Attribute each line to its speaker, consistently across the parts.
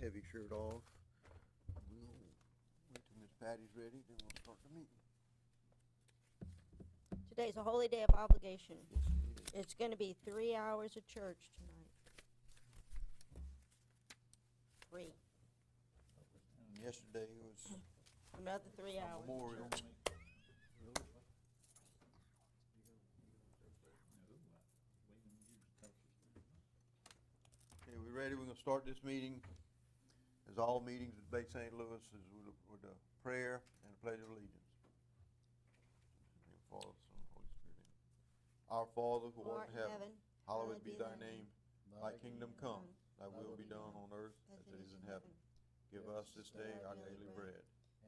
Speaker 1: heavy shirt off. We'll wait till Miss Patty's ready, then we'll start the meeting.
Speaker 2: Today's a holy day of obligation.
Speaker 1: Yes, it is.
Speaker 2: It's going to be 3 hours of church tonight. 3.
Speaker 1: And yesterday was
Speaker 2: Another 3 hours.
Speaker 1: Memorial. Okay, we ready? We're gonna start this meeting, as all meetings at Bay St. Louis, is with a prayer and a pledge of allegiance. In the name of the Father, Son, and Holy Spirit. Amen. Our Father, who art in heaven, hallowed be thy name. Thy kingdom come, thy will be done on earth as it is in heaven. Give us this day our daily bread,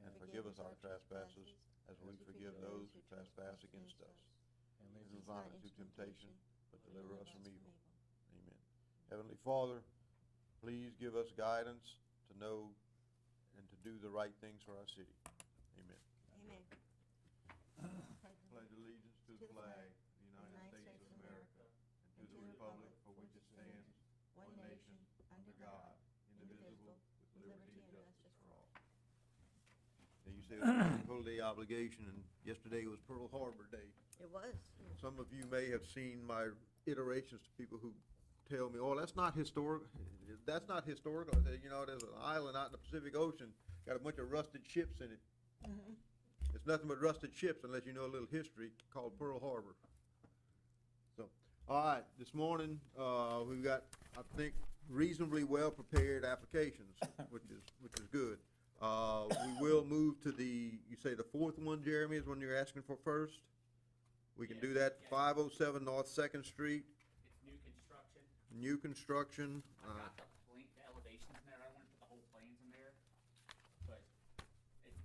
Speaker 1: and forgive us our trespasses, as we forgive those who trespass against us. And lead us not into temptation, but deliver us from evil. Amen. Heavenly Father, please give us guidance to know and to do the right things for our city. Amen.
Speaker 2: Amen.
Speaker 1: Pledge allegiance to the flag of the United States of America and to the republic for which it stands, one nation, under God, indivisible, with liberty and justice for all. Now, you say it was a holy day obligation, and yesterday was Pearl Harbor Day.
Speaker 2: It was.
Speaker 1: Some of you may have seen my iterations to people who tell me, oh, that's not historic. That's not historical. I said, you know, there's an island out in the Pacific Ocean, got a bunch of rusted ships in it.
Speaker 2: Mm-hmm.
Speaker 1: It's nothing but rusted ships unless you know a little history called Pearl Harbor. So, all right, this morning, we've got, I think, reasonably well-prepared applications, which is good. We will move to you say the fourth one, Jeremy, is one you're asking for first? We can do that, 507 North 2nd Street.
Speaker 3: It's new construction.
Speaker 1: New construction.
Speaker 3: I got the elevations in there. I want to put the whole plans in there, but it's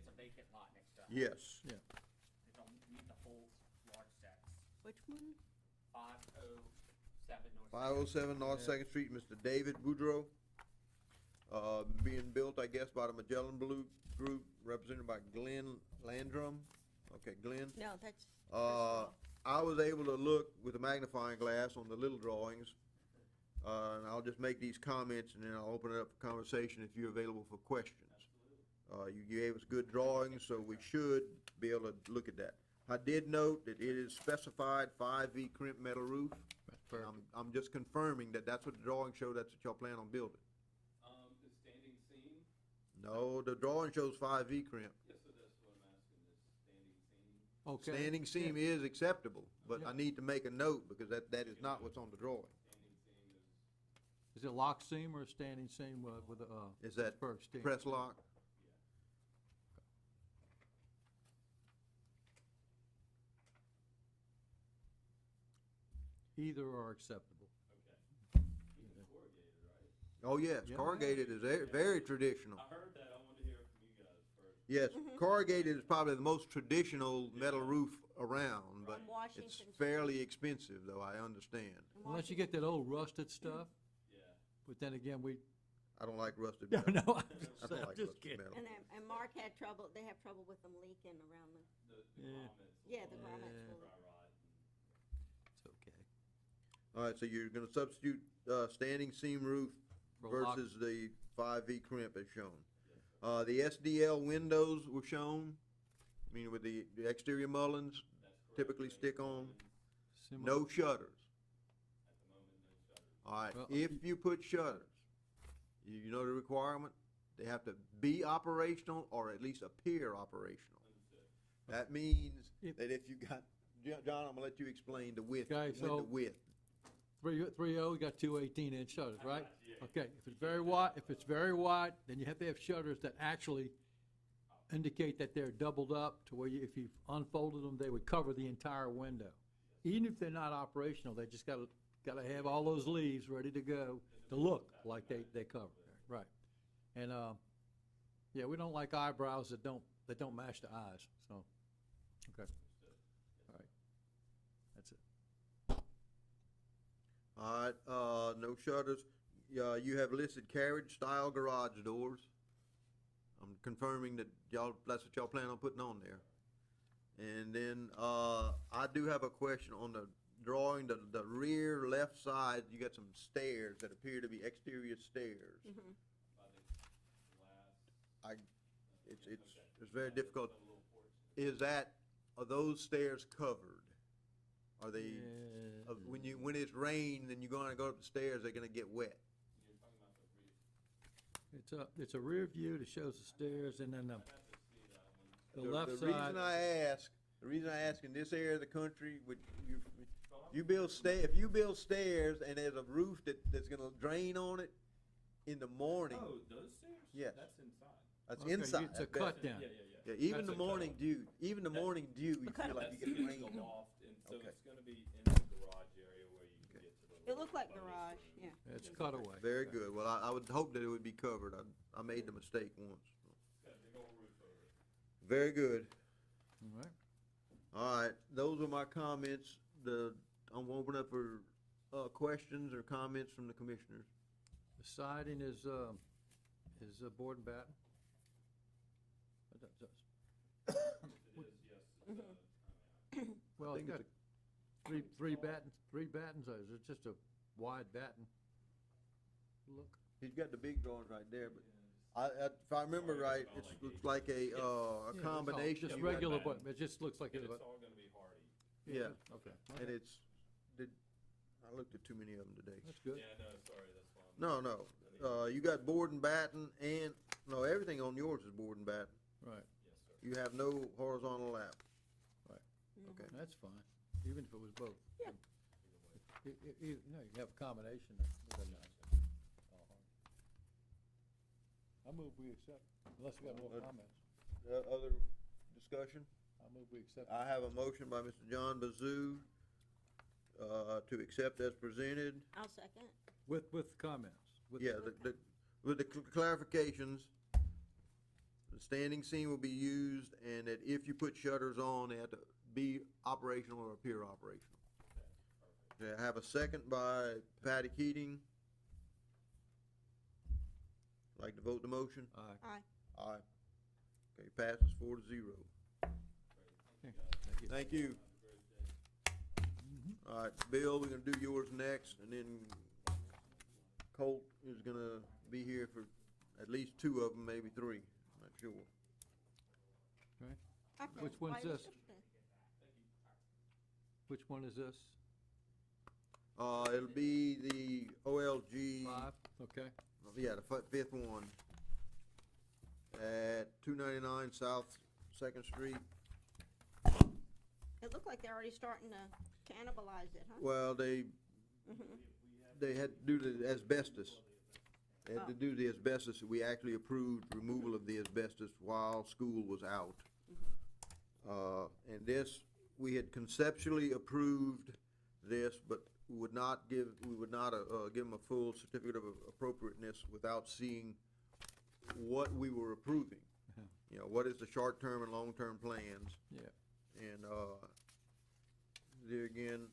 Speaker 3: a vacant lot next to it.
Speaker 1: Yes.
Speaker 4: Yeah.
Speaker 3: They don't need the whole large sets.
Speaker 2: Which one?
Speaker 3: 507 North.
Speaker 1: 507 North
Speaker 4: Yeah.
Speaker 1: 2nd Street, Mr. David Boudreau. Being built, I guess, by the Magellan Blue Group, represented by Glenn Landrum. Okay, Glenn.
Speaker 2: No, that's.
Speaker 1: I was able to look with a magnifying glass on the little drawings, and I'll just make these comments, and then I'll open it up for conversation if you're available for questions. You gave us good drawings, so we should be able to look at that. I did note that it is specified 5V crimp metal roof.
Speaker 4: That's perfect.
Speaker 1: I'm just confirming that that's what the drawing showed, that's what y'all plan on building.
Speaker 5: The standing seam?
Speaker 1: No, the drawing shows 5V crimp.
Speaker 5: Yes, so that's what I'm asking, is standing seam?
Speaker 4: Okay.
Speaker 1: Standing seam
Speaker 4: Yeah.
Speaker 1: is acceptable, but
Speaker 4: Yeah.
Speaker 1: I need to make a note, because that is not what's on the drawing.
Speaker 5: Standing seam is,
Speaker 4: Is it lock seam or a standing seam with a?
Speaker 1: Is that
Speaker 4: first seam?
Speaker 1: press lock?
Speaker 4: Either are acceptable.
Speaker 5: okay. Even corrugated, right?
Speaker 1: Oh, yes,
Speaker 4: Yeah.
Speaker 1: corrugated is very traditional.
Speaker 5: I heard that, I wanted to hear it from you guys first.
Speaker 1: Yes, corrugated is probably the most traditional metal roof around, but
Speaker 2: From Washington
Speaker 1: it's
Speaker 2: Street.
Speaker 1: fairly expensive, though, I understand.
Speaker 4: Unless you get that old rusted stuff,
Speaker 5: Yeah.
Speaker 4: but then again, we,
Speaker 1: I don't like rusted
Speaker 4: no,
Speaker 1: metal.
Speaker 4: no,
Speaker 1: I don't like
Speaker 4: just
Speaker 1: rusted
Speaker 4: kidding.
Speaker 1: metal.
Speaker 2: And Mark had trouble, they have trouble with them leaking around the,
Speaker 5: The
Speaker 4: Yeah.
Speaker 5: grommets.
Speaker 2: yeah, the grommets
Speaker 4: Yeah.
Speaker 2: will.
Speaker 5: Dry rot.
Speaker 4: It's okay.
Speaker 1: All right, so you're gonna substitute, standing seam roof
Speaker 4: For lock-
Speaker 1: versus the 5V crimp as shown. The SDL windows were shown, I mean, with the exterior mullins,
Speaker 5: That's correct.
Speaker 1: typically stick on,
Speaker 4: Similar-
Speaker 1: no shutters.
Speaker 5: At the moment, no shutters.
Speaker 1: All right,
Speaker 4: Well,
Speaker 1: if you put shutters, you know the requirement, they have to be operational or at least appear operational.
Speaker 5: Understood.
Speaker 1: That means
Speaker 4: If-
Speaker 1: that if you got, John, I'm gonna let you explain the width,
Speaker 4: Okay, so-
Speaker 1: window width.
Speaker 4: 3.0, we got two 18-inch shutters, right?
Speaker 5: Yeah.
Speaker 4: Okay, if it's very wide, then you have to have shutters that actually indicate that they're doubled up to where if you unfolded them, they would cover the entire window. Even if they're not operational, they just gotta have all those leaves ready to go to look like they cover, right? And, yeah, we don't like eyebrows that don't match the eyes, so, okay. All right, that's it.
Speaker 1: All right, no shutters. You have listed carriage-style garage doors. I'm confirming that that's what y'all plan on putting on there. And then, I do have a question on the drawing, the rear left side, you got some stairs that appear to be exterior stairs.
Speaker 2: Mm-hmm.
Speaker 5: By
Speaker 1: it's very difficult. Are those stairs covered? Are they, when it's rain, then you're gonna go up the stairs, they're gonna get wet?
Speaker 5: You're talking about the rear.
Speaker 4: It's a rear view that shows the stairs, and then
Speaker 5: I'd have to see that one.
Speaker 4: the left
Speaker 1: The reason
Speaker 4: side.
Speaker 1: the reason I ask in this area of the country, if you build stairs and there's a roof that's gonna drain on it in the morning,
Speaker 5: Oh, those stairs?
Speaker 1: Yes.
Speaker 5: That's inside.
Speaker 1: that's
Speaker 4: Okay,
Speaker 1: inside.
Speaker 4: it's a
Speaker 1: I bet.
Speaker 4: cut down.
Speaker 5: Yeah.
Speaker 1: Yeah, even
Speaker 4: That's
Speaker 1: the
Speaker 4: a
Speaker 1: morning dew, you
Speaker 5: That-
Speaker 1: feel like you
Speaker 5: That's
Speaker 1: get
Speaker 5: in
Speaker 1: rain
Speaker 5: the
Speaker 1: on it.
Speaker 5: loft, and so
Speaker 1: Okay.
Speaker 5: it's gonna be in the garage area where you can
Speaker 1: Okay.
Speaker 5: get to the.
Speaker 2: It looked like
Speaker 5: little
Speaker 2: garage,
Speaker 5: room.
Speaker 2: yeah.
Speaker 4: It's cut away.
Speaker 1: Very good. Well, I would hope that it would be covered. I made the mistake once.
Speaker 5: Got a big old roof over it.
Speaker 1: Very good.
Speaker 4: All right.
Speaker 1: All right, those are my comments. I'm open up for, questions or comments from the commissioners.
Speaker 4: The siding is board and batten?
Speaker 5: It is, yes.
Speaker 4: Well, it's
Speaker 1: think
Speaker 4: got
Speaker 1: it's
Speaker 4: three battens, or is it just a wide batten? Look,
Speaker 1: He's got the big drawings right there, but if I remember right, it looks like a
Speaker 4: yeah, it's all
Speaker 1: combination.
Speaker 4: just
Speaker 1: You got-
Speaker 4: regular,
Speaker 5: batten.
Speaker 4: but it just looks like
Speaker 5: And
Speaker 4: it's.
Speaker 5: it's all gonna be hardy.
Speaker 1: Yeah,
Speaker 4: Okay.
Speaker 1: and I looked at too many of them today.
Speaker 4: That's good.
Speaker 5: Yeah, no, sorry, that's fine.
Speaker 1: No, you got board and batten no, everything on yours is board and batten.
Speaker 4: Right,
Speaker 5: Yes, sir.
Speaker 1: You have no horizontal lap.
Speaker 2: Mhm.
Speaker 1: Okay.
Speaker 4: that's fine, even if it was both.
Speaker 2: Yeah.
Speaker 4: You can have a combination of, it doesn't matter. I move we accept, unless we got more comments,
Speaker 1: Other discussion?
Speaker 4: I move we accept.
Speaker 1: I have a motion by Mr. John Bazoo, to accept as presented.
Speaker 2: I'll second.
Speaker 4: With comments. with-
Speaker 1: Yeah, with the clarifications, the standing seam will be used, and that if you put shutters on, they have to be operational or appear operational. Okay, I have a second by Patty Keating. Like to vote the motion?
Speaker 4: Aye.
Speaker 2: Aye.
Speaker 1: Aye. Okay, passes 4-0.
Speaker 4: Okay, thank you.
Speaker 1: Thank you. All right, Bill, we're gonna do yours next, and then Colt is gonna be here for at least 2 of them, maybe 3, not sure.
Speaker 4: Okay.
Speaker 2: Okay.
Speaker 4: Which one's
Speaker 2: Why is
Speaker 4: this?
Speaker 2: it there?
Speaker 4: Which one is this?
Speaker 1: It'll be the OLG.
Speaker 4: 5, okay.
Speaker 1: Yeah, the fifth one. At 299 South Second Street.
Speaker 2: It looked like they're already starting to cannibalize it, huh?
Speaker 1: Well, they had to do the asbestos. They had to do the asbestos. We actually approved removal of the asbestos while school was out. And this, we had conceptually approved this, but we would not give them a full certificate of appropriateness without seeing what we were approving.
Speaker 4: Uh-huh.
Speaker 1: You know, what is the short-term and long-term plans?
Speaker 4: Yeah.
Speaker 1: And, there again,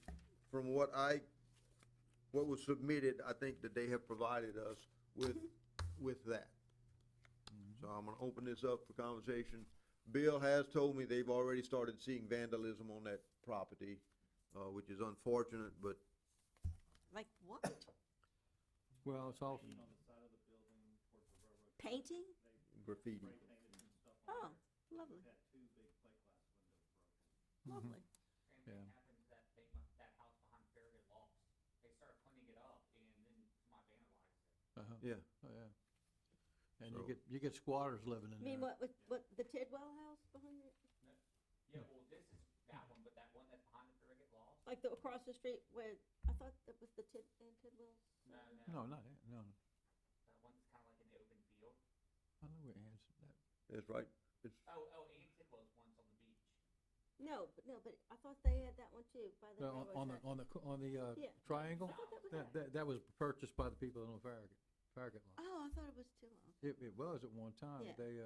Speaker 1: from what was submitted, I think that they have provided us with that. So I'm gonna open this up for conversation. Bill has told me they've already started seeing vandalism on that property, which is unfortunate, but
Speaker 2: Like what?
Speaker 4: Well, it's all,
Speaker 2: Painting?
Speaker 1: graffiti.
Speaker 2: Oh, lovely. Lovely.
Speaker 3: Same
Speaker 4: Yeah.
Speaker 3: thing happened to that house behind Farragut Lofts. They started cleaning it up and then somebody vandalized it.
Speaker 4: uh-huh,
Speaker 1: Yeah,
Speaker 4: oh, yeah. And
Speaker 1: So-
Speaker 4: you get squatters living in
Speaker 2: I mean,
Speaker 4: there.
Speaker 2: what, the Tidwell house behind it?
Speaker 3: Yeah, well, this is that one, but that one that's behind the Farragut Lofts?
Speaker 2: Like the, across the street where, I thought that was the Tidwell's?
Speaker 3: No,
Speaker 4: No, not it, no.
Speaker 3: that one that's kinda like in the open field.
Speaker 4: I know where it is.
Speaker 1: that's right.
Speaker 3: Oh, and Tidwell's one's on the beach.
Speaker 2: No, but I thought they had that one too, by the
Speaker 4: On
Speaker 2: railroad
Speaker 4: the,
Speaker 2: track.
Speaker 4: on the
Speaker 2: Yeah.
Speaker 4: triangle?
Speaker 2: I thought that was that.
Speaker 4: That was purchased by the people in Farragut Lofts.
Speaker 2: Oh, I thought it was Tidwell.
Speaker 4: It was at one time.
Speaker 2: Yeah.
Speaker 4: They,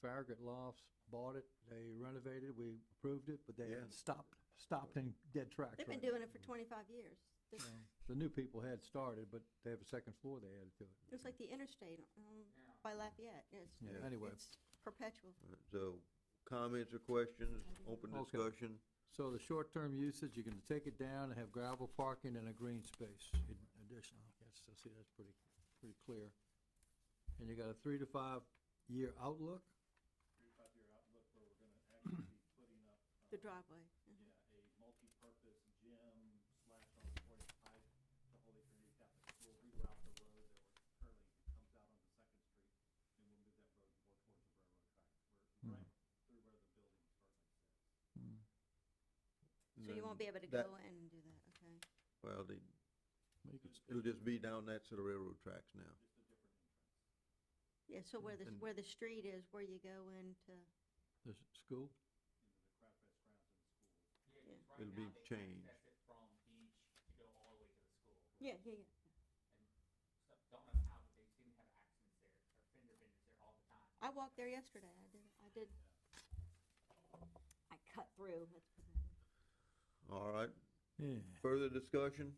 Speaker 4: Farragut Lofts bought it, they renovated, we approved it, but they
Speaker 1: Yeah.
Speaker 4: stopped in dead tracks.
Speaker 2: They've been
Speaker 4: right
Speaker 2: doing it for 25 years. This-
Speaker 4: now. The new people had started, but they have a second floor they added to it.
Speaker 2: It's like the interstate
Speaker 3: Yeah.
Speaker 2: by Lafayette. It's,
Speaker 4: Yeah, anyway.
Speaker 2: it's perpetual.
Speaker 1: So, comments or questions, open
Speaker 4: Okay.
Speaker 1: discussion?
Speaker 4: So the short-term usage, you're gonna take it down and have gravel parking and a green space additional. Yes, I see, that's pretty clear. And you got a 3 to 5 year outlook?
Speaker 5: 3 to 5 year outlook where we're gonna actually be putting up.
Speaker 2: The driveway. Mhm.
Speaker 5: Yeah, a multi-purpose gym slash auditorium type, the Holy Trinity Catholic School, reroute the road that was currently comes out onto Second Street, and we'll move that road more towards the railroad track. We're right through where the building currently sits.
Speaker 2: So you won't be able to
Speaker 1: That-
Speaker 2: go in and do that, okay?
Speaker 1: Well,
Speaker 4: Make it
Speaker 1: it'll just be down that to the railroad tracks now.
Speaker 5: Just a different entrance
Speaker 2: Yeah, so
Speaker 1: And-
Speaker 2: where the street is, where you go into,
Speaker 4: the school?
Speaker 5: into the Crab Fest grounds in the school.
Speaker 3: Yeah, 'cause
Speaker 2: Yeah.
Speaker 3: right
Speaker 1: It'll
Speaker 3: now
Speaker 1: be
Speaker 3: they
Speaker 1: changed.
Speaker 3: access it from beach to go all the way to the school.
Speaker 2: yeah, yeah, yeah.
Speaker 3: So, don't know how, but they seem to have accidents there, or fender benders there all the time.
Speaker 2: I walked there yesterday, I did, I cut through, let's put it that way.
Speaker 1: All right,
Speaker 4: Yeah.
Speaker 1: further discussion?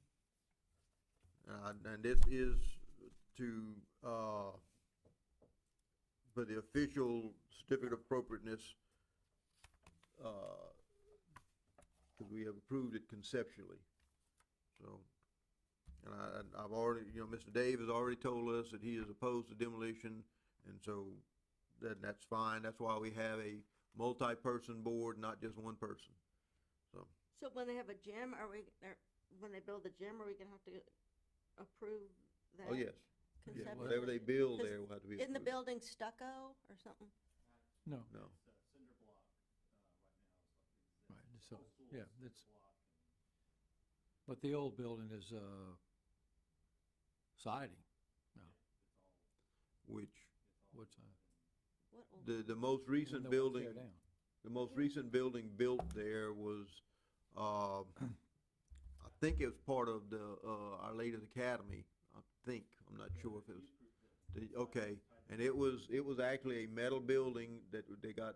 Speaker 1: And this is to, for the official certificate of appropriateness, because we have approved it conceptually. So, and I've already, Mr. Dave has already told us that he is opposed to demolition, and so that's fine. That's why we have a multi-person board, not just one person. So,
Speaker 2: So when they have a gym, when they build a gym, are we gonna have to approve that?
Speaker 1: oh, yes. Yeah,
Speaker 2: conceptually?
Speaker 1: whatever they build
Speaker 2: Because
Speaker 1: there will have to be
Speaker 2: Isn't the
Speaker 1: approved.
Speaker 2: building stucco or something?
Speaker 4: No,
Speaker 1: No.
Speaker 5: It's cinder block, right now is what
Speaker 4: right,
Speaker 5: exists.
Speaker 4: so,
Speaker 5: Whole school
Speaker 4: yeah,
Speaker 5: is cinder
Speaker 4: it's,
Speaker 5: block and
Speaker 4: but the old building is, siding. No,
Speaker 5: it's all,
Speaker 1: Which,
Speaker 4: what's,
Speaker 2: What old?
Speaker 1: the most recent
Speaker 4: window
Speaker 1: building,
Speaker 4: tear down.
Speaker 1: the most recent building built there was, I think it was part of the, Our Lady's Academy, I think, I'm not sure if it was. Okay, and it was actually a metal building that they got,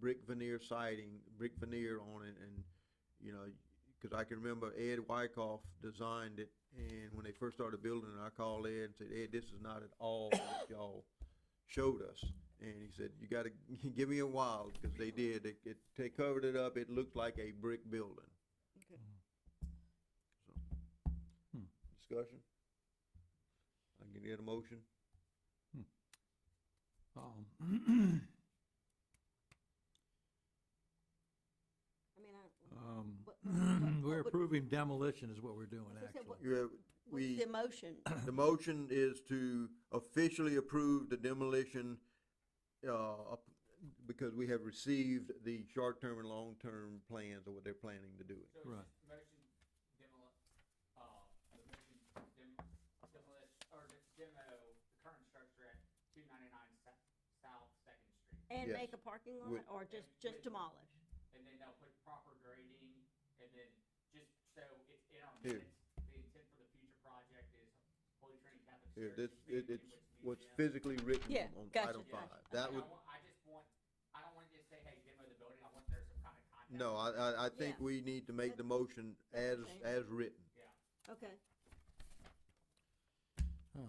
Speaker 1: brick veneer siding, brick veneer on it, and, cause I can remember Ed Wyckoff designed it, and when they first started building it, I called Ed and said, Ed, this is not at all what y'all showed us. And he said, you gotta give me a while, cause they did, they covered it up, it looked like a brick building.
Speaker 2: Okay.
Speaker 1: So,
Speaker 4: Hmm.
Speaker 1: discussion? I can get a motion?
Speaker 2: I mean,
Speaker 4: We're
Speaker 2: what would-
Speaker 4: approving demolition is what we're doing,
Speaker 2: I was gonna say,
Speaker 4: actually.
Speaker 1: Yeah,
Speaker 2: what's the motion?
Speaker 1: the motion is to officially approve the demolition, because we have received the short-term and long-term plans of what they're planning to do.
Speaker 3: So it's
Speaker 4: Right.
Speaker 3: just motion demolish, or just demo the current structure at 299 South Second Street.
Speaker 2: And
Speaker 1: Yes.
Speaker 2: make a parking lot,
Speaker 1: With-
Speaker 2: or just demolish?
Speaker 3: And then they'll put proper grading, and then just so it's in our
Speaker 1: Here.
Speaker 3: minutes, the intent for the future project is Holy Trinity Catholic
Speaker 1: Here,
Speaker 3: Church.
Speaker 1: it's
Speaker 3: Greenwich
Speaker 1: what's
Speaker 3: Museum.
Speaker 1: physically written
Speaker 2: Yeah,
Speaker 1: on
Speaker 2: gotcha,
Speaker 1: item
Speaker 2: gotcha.
Speaker 1: 5. That would,
Speaker 3: I don't want to just say, hey, demo the building, I want there some kind of contact.
Speaker 1: no, I think
Speaker 2: Yeah.
Speaker 1: we need to make the motion as,
Speaker 2: Okay.
Speaker 1: as written.
Speaker 3: Yeah.
Speaker 2: Okay.
Speaker 4: Oh,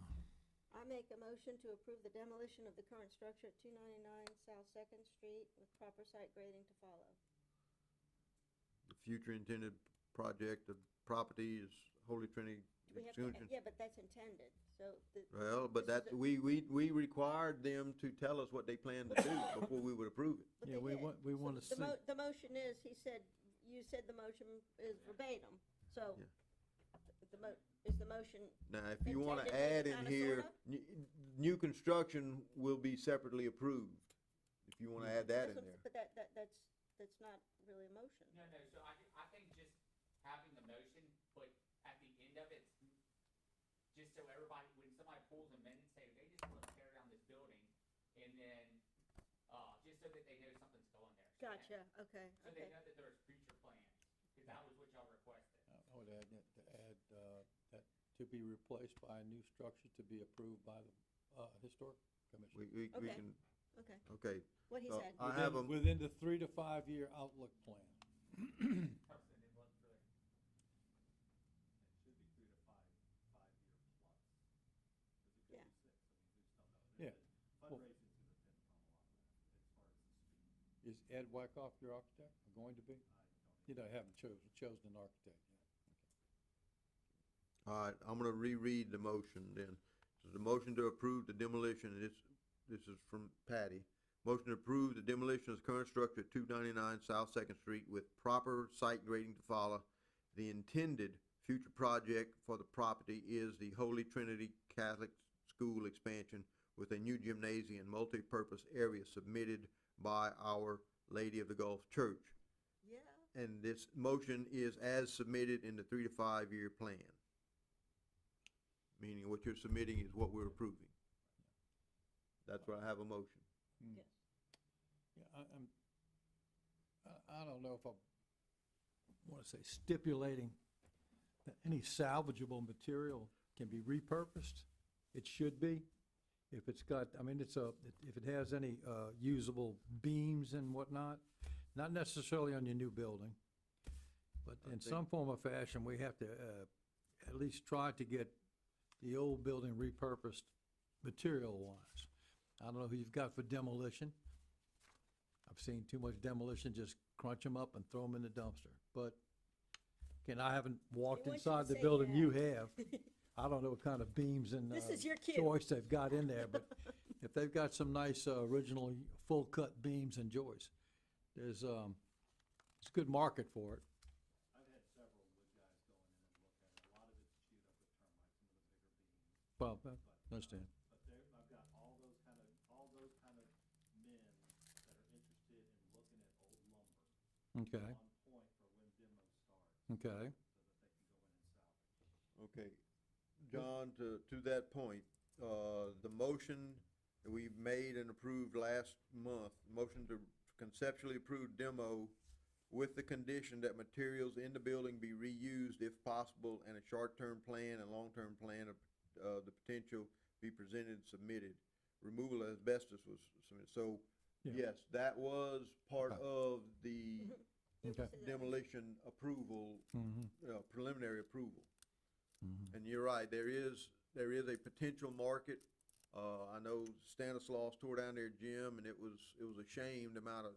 Speaker 2: I make a motion to approve the demolition of the current structure at 299 South Second Street with proper site grading to follow.
Speaker 1: The future intended project, the property is Holy Trinity
Speaker 2: We have
Speaker 1: Extension.
Speaker 2: to, yeah, but that's intended, so the.
Speaker 1: Well, but
Speaker 2: this is
Speaker 1: that,
Speaker 2: a-
Speaker 1: we required them to tell us what they plan to do before we would approve it.
Speaker 2: but
Speaker 4: Yeah,
Speaker 2: they
Speaker 4: we
Speaker 2: did.
Speaker 4: want, we
Speaker 2: So
Speaker 4: wanna see.
Speaker 2: The motion is, you said the motion is verbatim, so
Speaker 1: Yeah.
Speaker 2: is the motion,
Speaker 1: Now, if you wanna
Speaker 2: Intended,
Speaker 1: add in
Speaker 2: kinda,
Speaker 1: here,
Speaker 2: sorta?
Speaker 1: new construction will be separately approved, if you wanna add that in there.
Speaker 2: but that's not really a motion.
Speaker 3: No, so I think just having the motion, but at the end of it, just so everybody, when somebody pulls a minute, say, they just want to tear down this building, and then, just so that they know something's going there. So that-
Speaker 2: Gotcha, okay,
Speaker 3: So they
Speaker 2: okay.
Speaker 3: know that there's future plans, because that was what y'all requested.
Speaker 4: I would add that to be replaced by a new structure to be approved by the, historic commission.
Speaker 1: We
Speaker 2: Okay.
Speaker 1: can,
Speaker 2: Okay,
Speaker 1: okay,
Speaker 2: what he
Speaker 1: So,
Speaker 2: said.
Speaker 1: I have a,
Speaker 4: Within the 3 to 5 year outlook plan.
Speaker 3: Person didn't look for it.
Speaker 5: it should be 3 to 5 year plus. 'Cause it could
Speaker 2: Yeah.
Speaker 5: be 6, I mean, we just don't know.
Speaker 4: Yeah.
Speaker 5: Fundraising's gonna depend upon a lot of that, as far as the speed.
Speaker 4: Is Ed Wyckoff your architect, or going to be? You know, haven't chosen an architect yet.
Speaker 1: all right, I'm gonna reread the motion then. So the motion to approve the demolition, and this is from Patty. Motion to approve the demolition of the current structure at 299 South Second Street with proper site grading to follow. The intended future project for the property is the Holy Trinity Catholic School expansion with a new gymnasium and multi-purpose area submitted by Our Lady of the Gulf Church.
Speaker 2: Yeah.
Speaker 1: And this motion is as submitted in the 3 to 5 year plan. Meaning what you're submitting is what we're approving. That's where I have a motion.
Speaker 2: Yes.
Speaker 4: Yeah, I don't know if I want to say stipulating that any salvageable material can be repurposed. It should be. If it's got, I mean, if it has any usable beams and whatnot, not necessarily on your new building, but
Speaker 1: I
Speaker 4: in
Speaker 1: think-
Speaker 4: some form or fashion, we have to at least try to get the old building repurposed material-wise. I don't know who you've got for demolition. I've seen too much demolition, just crunch them up and throw them in the dumpster. But, again, I haven't walked
Speaker 2: want you to
Speaker 4: inside the
Speaker 2: say
Speaker 4: building
Speaker 2: that.
Speaker 4: you have. I don't know what kind of beams and
Speaker 2: This is your cue.
Speaker 4: joists they've got in there, but if they've got some nice original full-cut beams and joists, there's a good market for it.
Speaker 5: I've had several wood guys go in and look at it. A lot of it's chewed up with termites, some of the bigger beams.
Speaker 4: Well, I understand.
Speaker 5: But there, I've got all those kind of men that are interested in looking at old lumber
Speaker 4: Okay,
Speaker 5: on point for when demo starts,
Speaker 4: okay.
Speaker 5: so that they can go in and salvage.
Speaker 1: Okay, John, to that point, the motion that we made and approved last month, motion to conceptually approve demo with the condition that materials in the building be reused if possible, and a short-term plan and long-term plan of the potential be presented and submitted. Removal of asbestos was submitted, so,
Speaker 4: Yeah.
Speaker 1: yes, that was part
Speaker 4: Okay.
Speaker 1: of the
Speaker 4: Okay.
Speaker 1: demolition approval,
Speaker 4: Mm-hmm.
Speaker 1: preliminary approval.
Speaker 4: Mm-hmm.
Speaker 1: And you're right, there is a potential market. I know Stanislaus tore down their gym, and it was a shame the amount of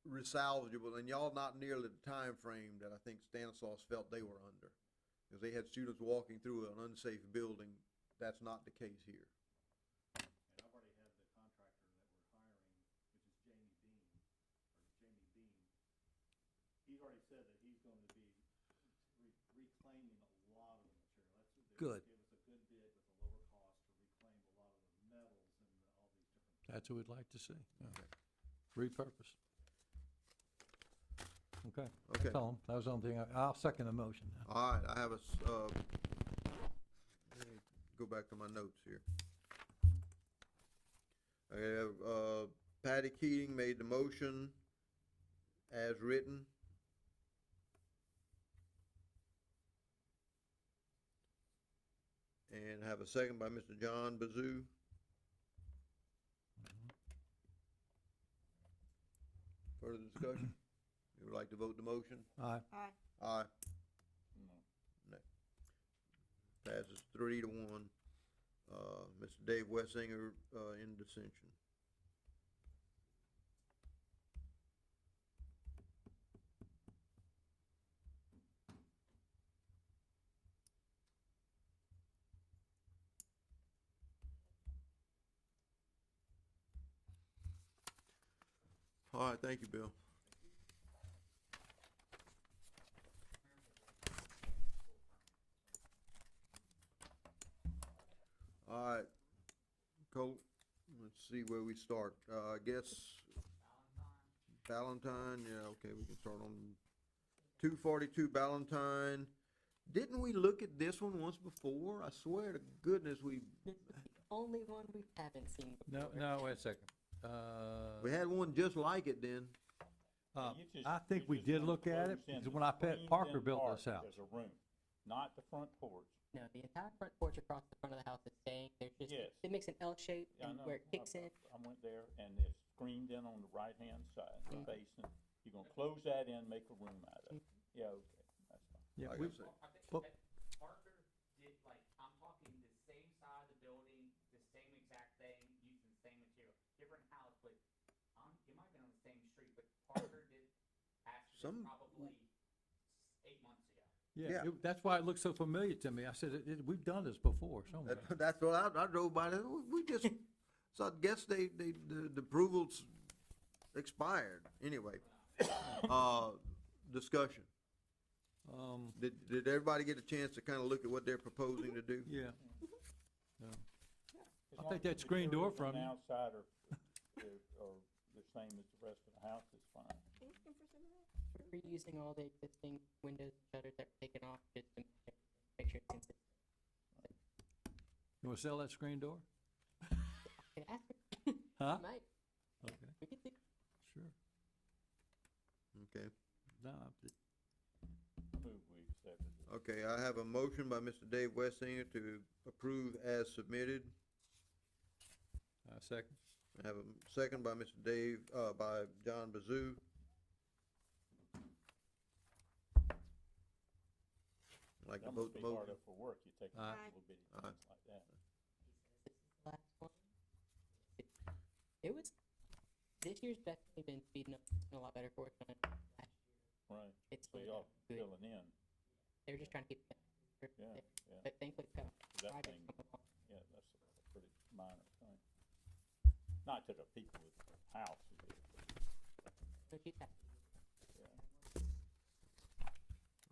Speaker 1: resalvageable, and y'all not nearly the time frame that I think Stanislaus felt they were under. Because they had students walking through an unsafe building. That's not the case here.
Speaker 5: And I've already had the contractor that we're hiring, which is Jamie Bean. He's already said that he's going to be reclaiming a lot of the material.
Speaker 4: Good.
Speaker 5: Give us a good bid with a lower cost to reclaim a lot of the metals and all these different.
Speaker 4: That's what we'd like to see. Repurpose. Okay.
Speaker 1: Okay.
Speaker 4: That's all. That was the only thing. I'll second the motion.
Speaker 1: All right, I have let me go back to my notes here. I have, Patty Keating made the motion as written. And have a second by Mr. John Bazoo. Further discussion? You would like to vote the motion?
Speaker 4: Aye.
Speaker 2: Aye.
Speaker 1: Aye. No. Passes 3-1. Mr. Dave Wessinger, in dissension. All right, thank you, Bill. All right, Colt, let's see where we start. I guess Ballantyne, yeah, okay, we can start on 242 Ballantyne. Didn't we look at this one once before? I swear to goodness, we
Speaker 6: Only one we haven't seen before.
Speaker 4: No, wait a second.
Speaker 1: had one just like it then.
Speaker 4: I think we did look at it, because when Parker built this house.
Speaker 7: There's a room, not the front porch.
Speaker 6: No, the entire front porch across the front of the house is staying. There's just,
Speaker 7: Yes.
Speaker 6: it makes an L shape
Speaker 7: Yeah, I
Speaker 6: and
Speaker 7: know.
Speaker 6: where it kicks in.
Speaker 7: I went there and it's screened in on the right-hand side, the
Speaker 6: Mm.
Speaker 7: basin. You're gonna close that in, make a room out of it. Yeah, okay, that's fine.
Speaker 4: Yeah,
Speaker 1: Like
Speaker 4: we,
Speaker 1: I said.
Speaker 3: I think
Speaker 4: Well-
Speaker 3: that Parker did, like, I'm talking the same side of the building, the same exact thing, using the same material, different house, but it might have been on the same street, but Parker did actually
Speaker 1: Some-
Speaker 3: probably 8 months ago.
Speaker 4: yeah,
Speaker 1: Yeah.
Speaker 4: that's why it looks so familiar to me. I said, we've done this before somewhere.
Speaker 1: That's what I drove by. We just, So I guess the approval's expired, anyway. Discussion. Did everybody get a chance to kinda look at what they're proposing to do?
Speaker 4: Yeah.
Speaker 7: As
Speaker 4: I'll
Speaker 7: long
Speaker 4: take
Speaker 7: as
Speaker 4: that
Speaker 7: the
Speaker 4: screen door
Speaker 7: materials on
Speaker 4: from
Speaker 7: the
Speaker 4: you.
Speaker 7: outside are the same as the rest of the house, it's fine.
Speaker 2: Asking for some of that?
Speaker 6: We're reusing all the existing windows and shutters that were taken off just to make sure it's consistent.
Speaker 4: You wanna sell that screen door?
Speaker 6: Can ask her.
Speaker 4: Huh?
Speaker 6: Might.
Speaker 4: Okay,
Speaker 6: We could do.
Speaker 4: sure.
Speaker 1: Okay.
Speaker 4: No, I'm just-
Speaker 7: Move we accepted it.
Speaker 1: Okay, I have a motion by Mr. Dave Wessinger to approve as submitted.
Speaker 4: second.
Speaker 1: I have a second by Mr. Dave, by John Bazoo. Like to
Speaker 7: That
Speaker 1: vote
Speaker 7: must
Speaker 1: the
Speaker 7: be hard
Speaker 1: motion.
Speaker 7: up for work, you take
Speaker 4: Aye.
Speaker 7: little bitty
Speaker 1: Aye.
Speaker 7: things like that.
Speaker 6: This is the last one. It was, this year's definitely been speeding up a lot better for us than last year.
Speaker 7: Right,
Speaker 6: It's
Speaker 7: so
Speaker 6: slowed
Speaker 7: y'all
Speaker 6: down good.
Speaker 7: filling in,
Speaker 6: They were just trying to keep it there.
Speaker 7: yeah, yeah.
Speaker 6: But thankfully, it's got
Speaker 7: That
Speaker 6: projects
Speaker 7: thing,
Speaker 6: coming along.
Speaker 7: yeah, that's a pretty minor thing. Not to the people with the houses,
Speaker 6: So she's happy.
Speaker 7: yeah.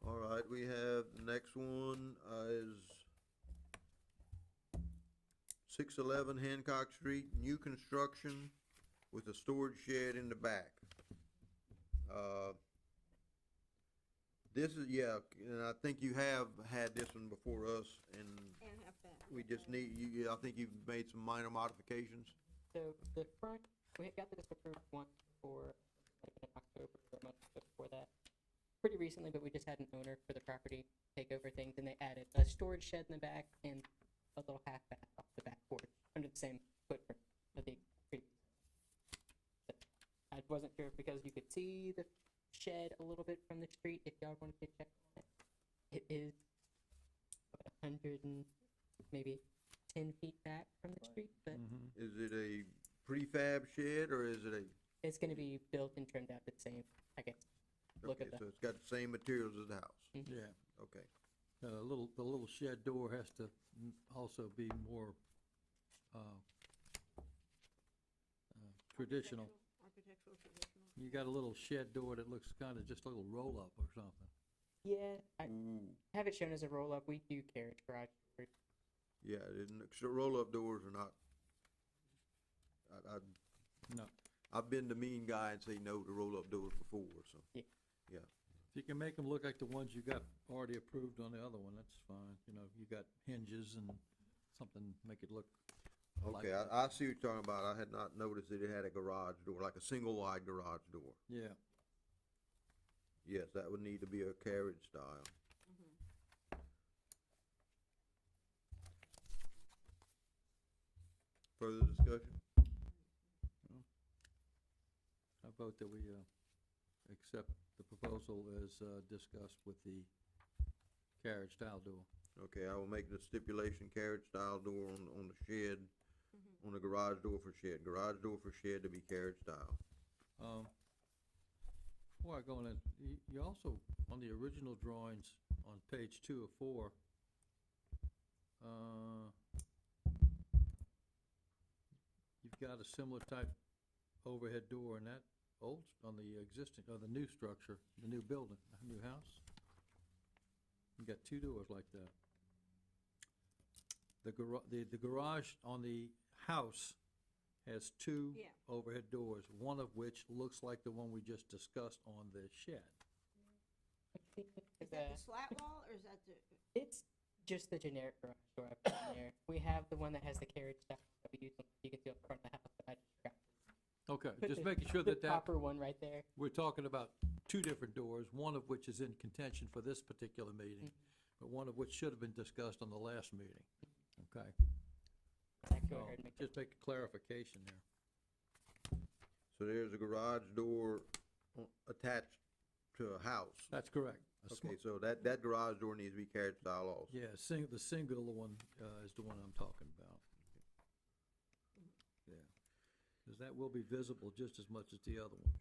Speaker 1: All right, we have, the next one, is 611 Hancock Street, new construction with a storage shed in the back. This is, yeah, and I think you have had this one before us, and
Speaker 2: And have that.
Speaker 1: we just need, I think you've made some minor modifications.
Speaker 6: So the front, we had got this approved once before, like in October or a month before that. Pretty recently, but we just had an owner for the property take over things, and they added a storage shed in the back and a little half bath off the back porch under the same footprint of the previous. So I wasn't sure if because you could see the shed a little bit from the street, if y'all wanted to check on it. It is about 100 and maybe 10 feet back from the
Speaker 7: Right.
Speaker 6: street, but
Speaker 4: Mhm.
Speaker 1: Is it a prefab shed, or is it a,
Speaker 6: it's gonna be built and turned out the same, I guess. Look
Speaker 1: okay,
Speaker 6: at
Speaker 1: so
Speaker 6: that.
Speaker 1: it's got the same materials as the house?
Speaker 4: Yeah,
Speaker 1: Okay,
Speaker 4: the little shed door has to also be more, traditional.
Speaker 2: Architectural traditional.
Speaker 4: You got a little shed door that looks kinda just a little roll-up or something.
Speaker 6: Yeah, I
Speaker 1: ooh,
Speaker 6: have it shown as a roll-up. We do carriage garage doors.
Speaker 1: yeah, so roll-up doors are not,
Speaker 4: No,
Speaker 1: I've been the mean guy and say no to roll-up doors before, so.
Speaker 4: if you can make them look like the ones you got already approved on the other one, that's fine. You know, you got hinges and something, make it look like
Speaker 1: Okay,
Speaker 4: that.
Speaker 1: I see what you're talking about. I had not noticed that it had a garage door, like a single wide garage door.
Speaker 4: Yeah,
Speaker 1: Yes, that would need to be a carriage style. Further discussion?
Speaker 4: I vote that we, accept the proposal as, discussed with the carriage style door.
Speaker 1: Okay, I will make the stipulation carriage style door on the shed, on the garage door for shed. Garage door for shed to be carriage style.
Speaker 4: Before I go on in, you also, on the original drawings on page 2 of 4, you've got a similar type overhead door in that on the existing, or the new structure, the new building, the new house. You got 2 doors like that. The garage on the house has 2
Speaker 2: Yeah.
Speaker 4: overhead doors, one of which looks like the one we just discussed on the shed.
Speaker 2: Is that the slat wall, or is that the,
Speaker 6: It's just the generic garage door I put in there. We have the one that has the carriage style that we use. You can see up front of the house, but I just forgot.
Speaker 4: Okay,
Speaker 6: Put
Speaker 4: just
Speaker 6: the-
Speaker 4: making sure
Speaker 6: the
Speaker 4: that
Speaker 6: proper one right there.
Speaker 4: we're talking about 2 different doors, one of which is in contention for this particular meeting, but one of which should have been discussed on the last meeting. Okay?
Speaker 6: I can go
Speaker 4: So,
Speaker 6: ahead and make
Speaker 4: just make a clarification there.
Speaker 1: So there's a garage door attached to a house.
Speaker 4: That's correct. A sm-
Speaker 1: Okay, so that garage door needs to be carriage style also.
Speaker 4: Yeah, the singular one, is the one I'm talking about. Yeah, because that will be visible just as much as the other one.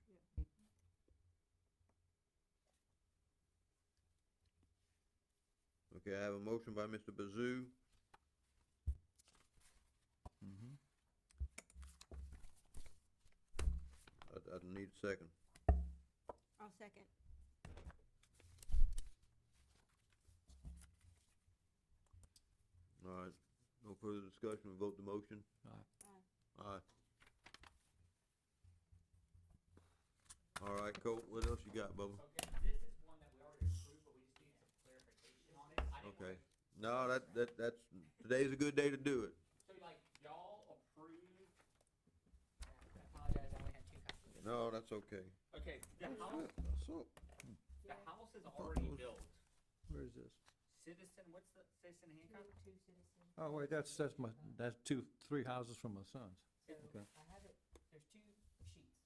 Speaker 1: Okay, I have a motion by Mr. Bazoo,
Speaker 4: Mhm.
Speaker 1: I need a second.
Speaker 2: I'll second.
Speaker 1: All right, no further discussion, we vote the motion? Aye. All right, Colt, what else you got, Bubba?
Speaker 3: Okay, this is one that we already approved, but we just need some clarification on it. I didn't
Speaker 1: Okay,
Speaker 3: wanna-
Speaker 1: no, that's, today's a good day to do it.
Speaker 3: So like, y'all approved,
Speaker 6: I apologize, I only had 2 copies.
Speaker 1: No, that's okay.
Speaker 3: okay, the house,
Speaker 1: So,
Speaker 3: the house is already built.
Speaker 4: Where is this?
Speaker 3: Citizen, what's the, Citizen Hancock?
Speaker 6: Two citizens.
Speaker 4: Oh, wait, that's that's 3 houses from my son's.
Speaker 6: So
Speaker 4: Okay.
Speaker 6: I have it, there's 2 sheets.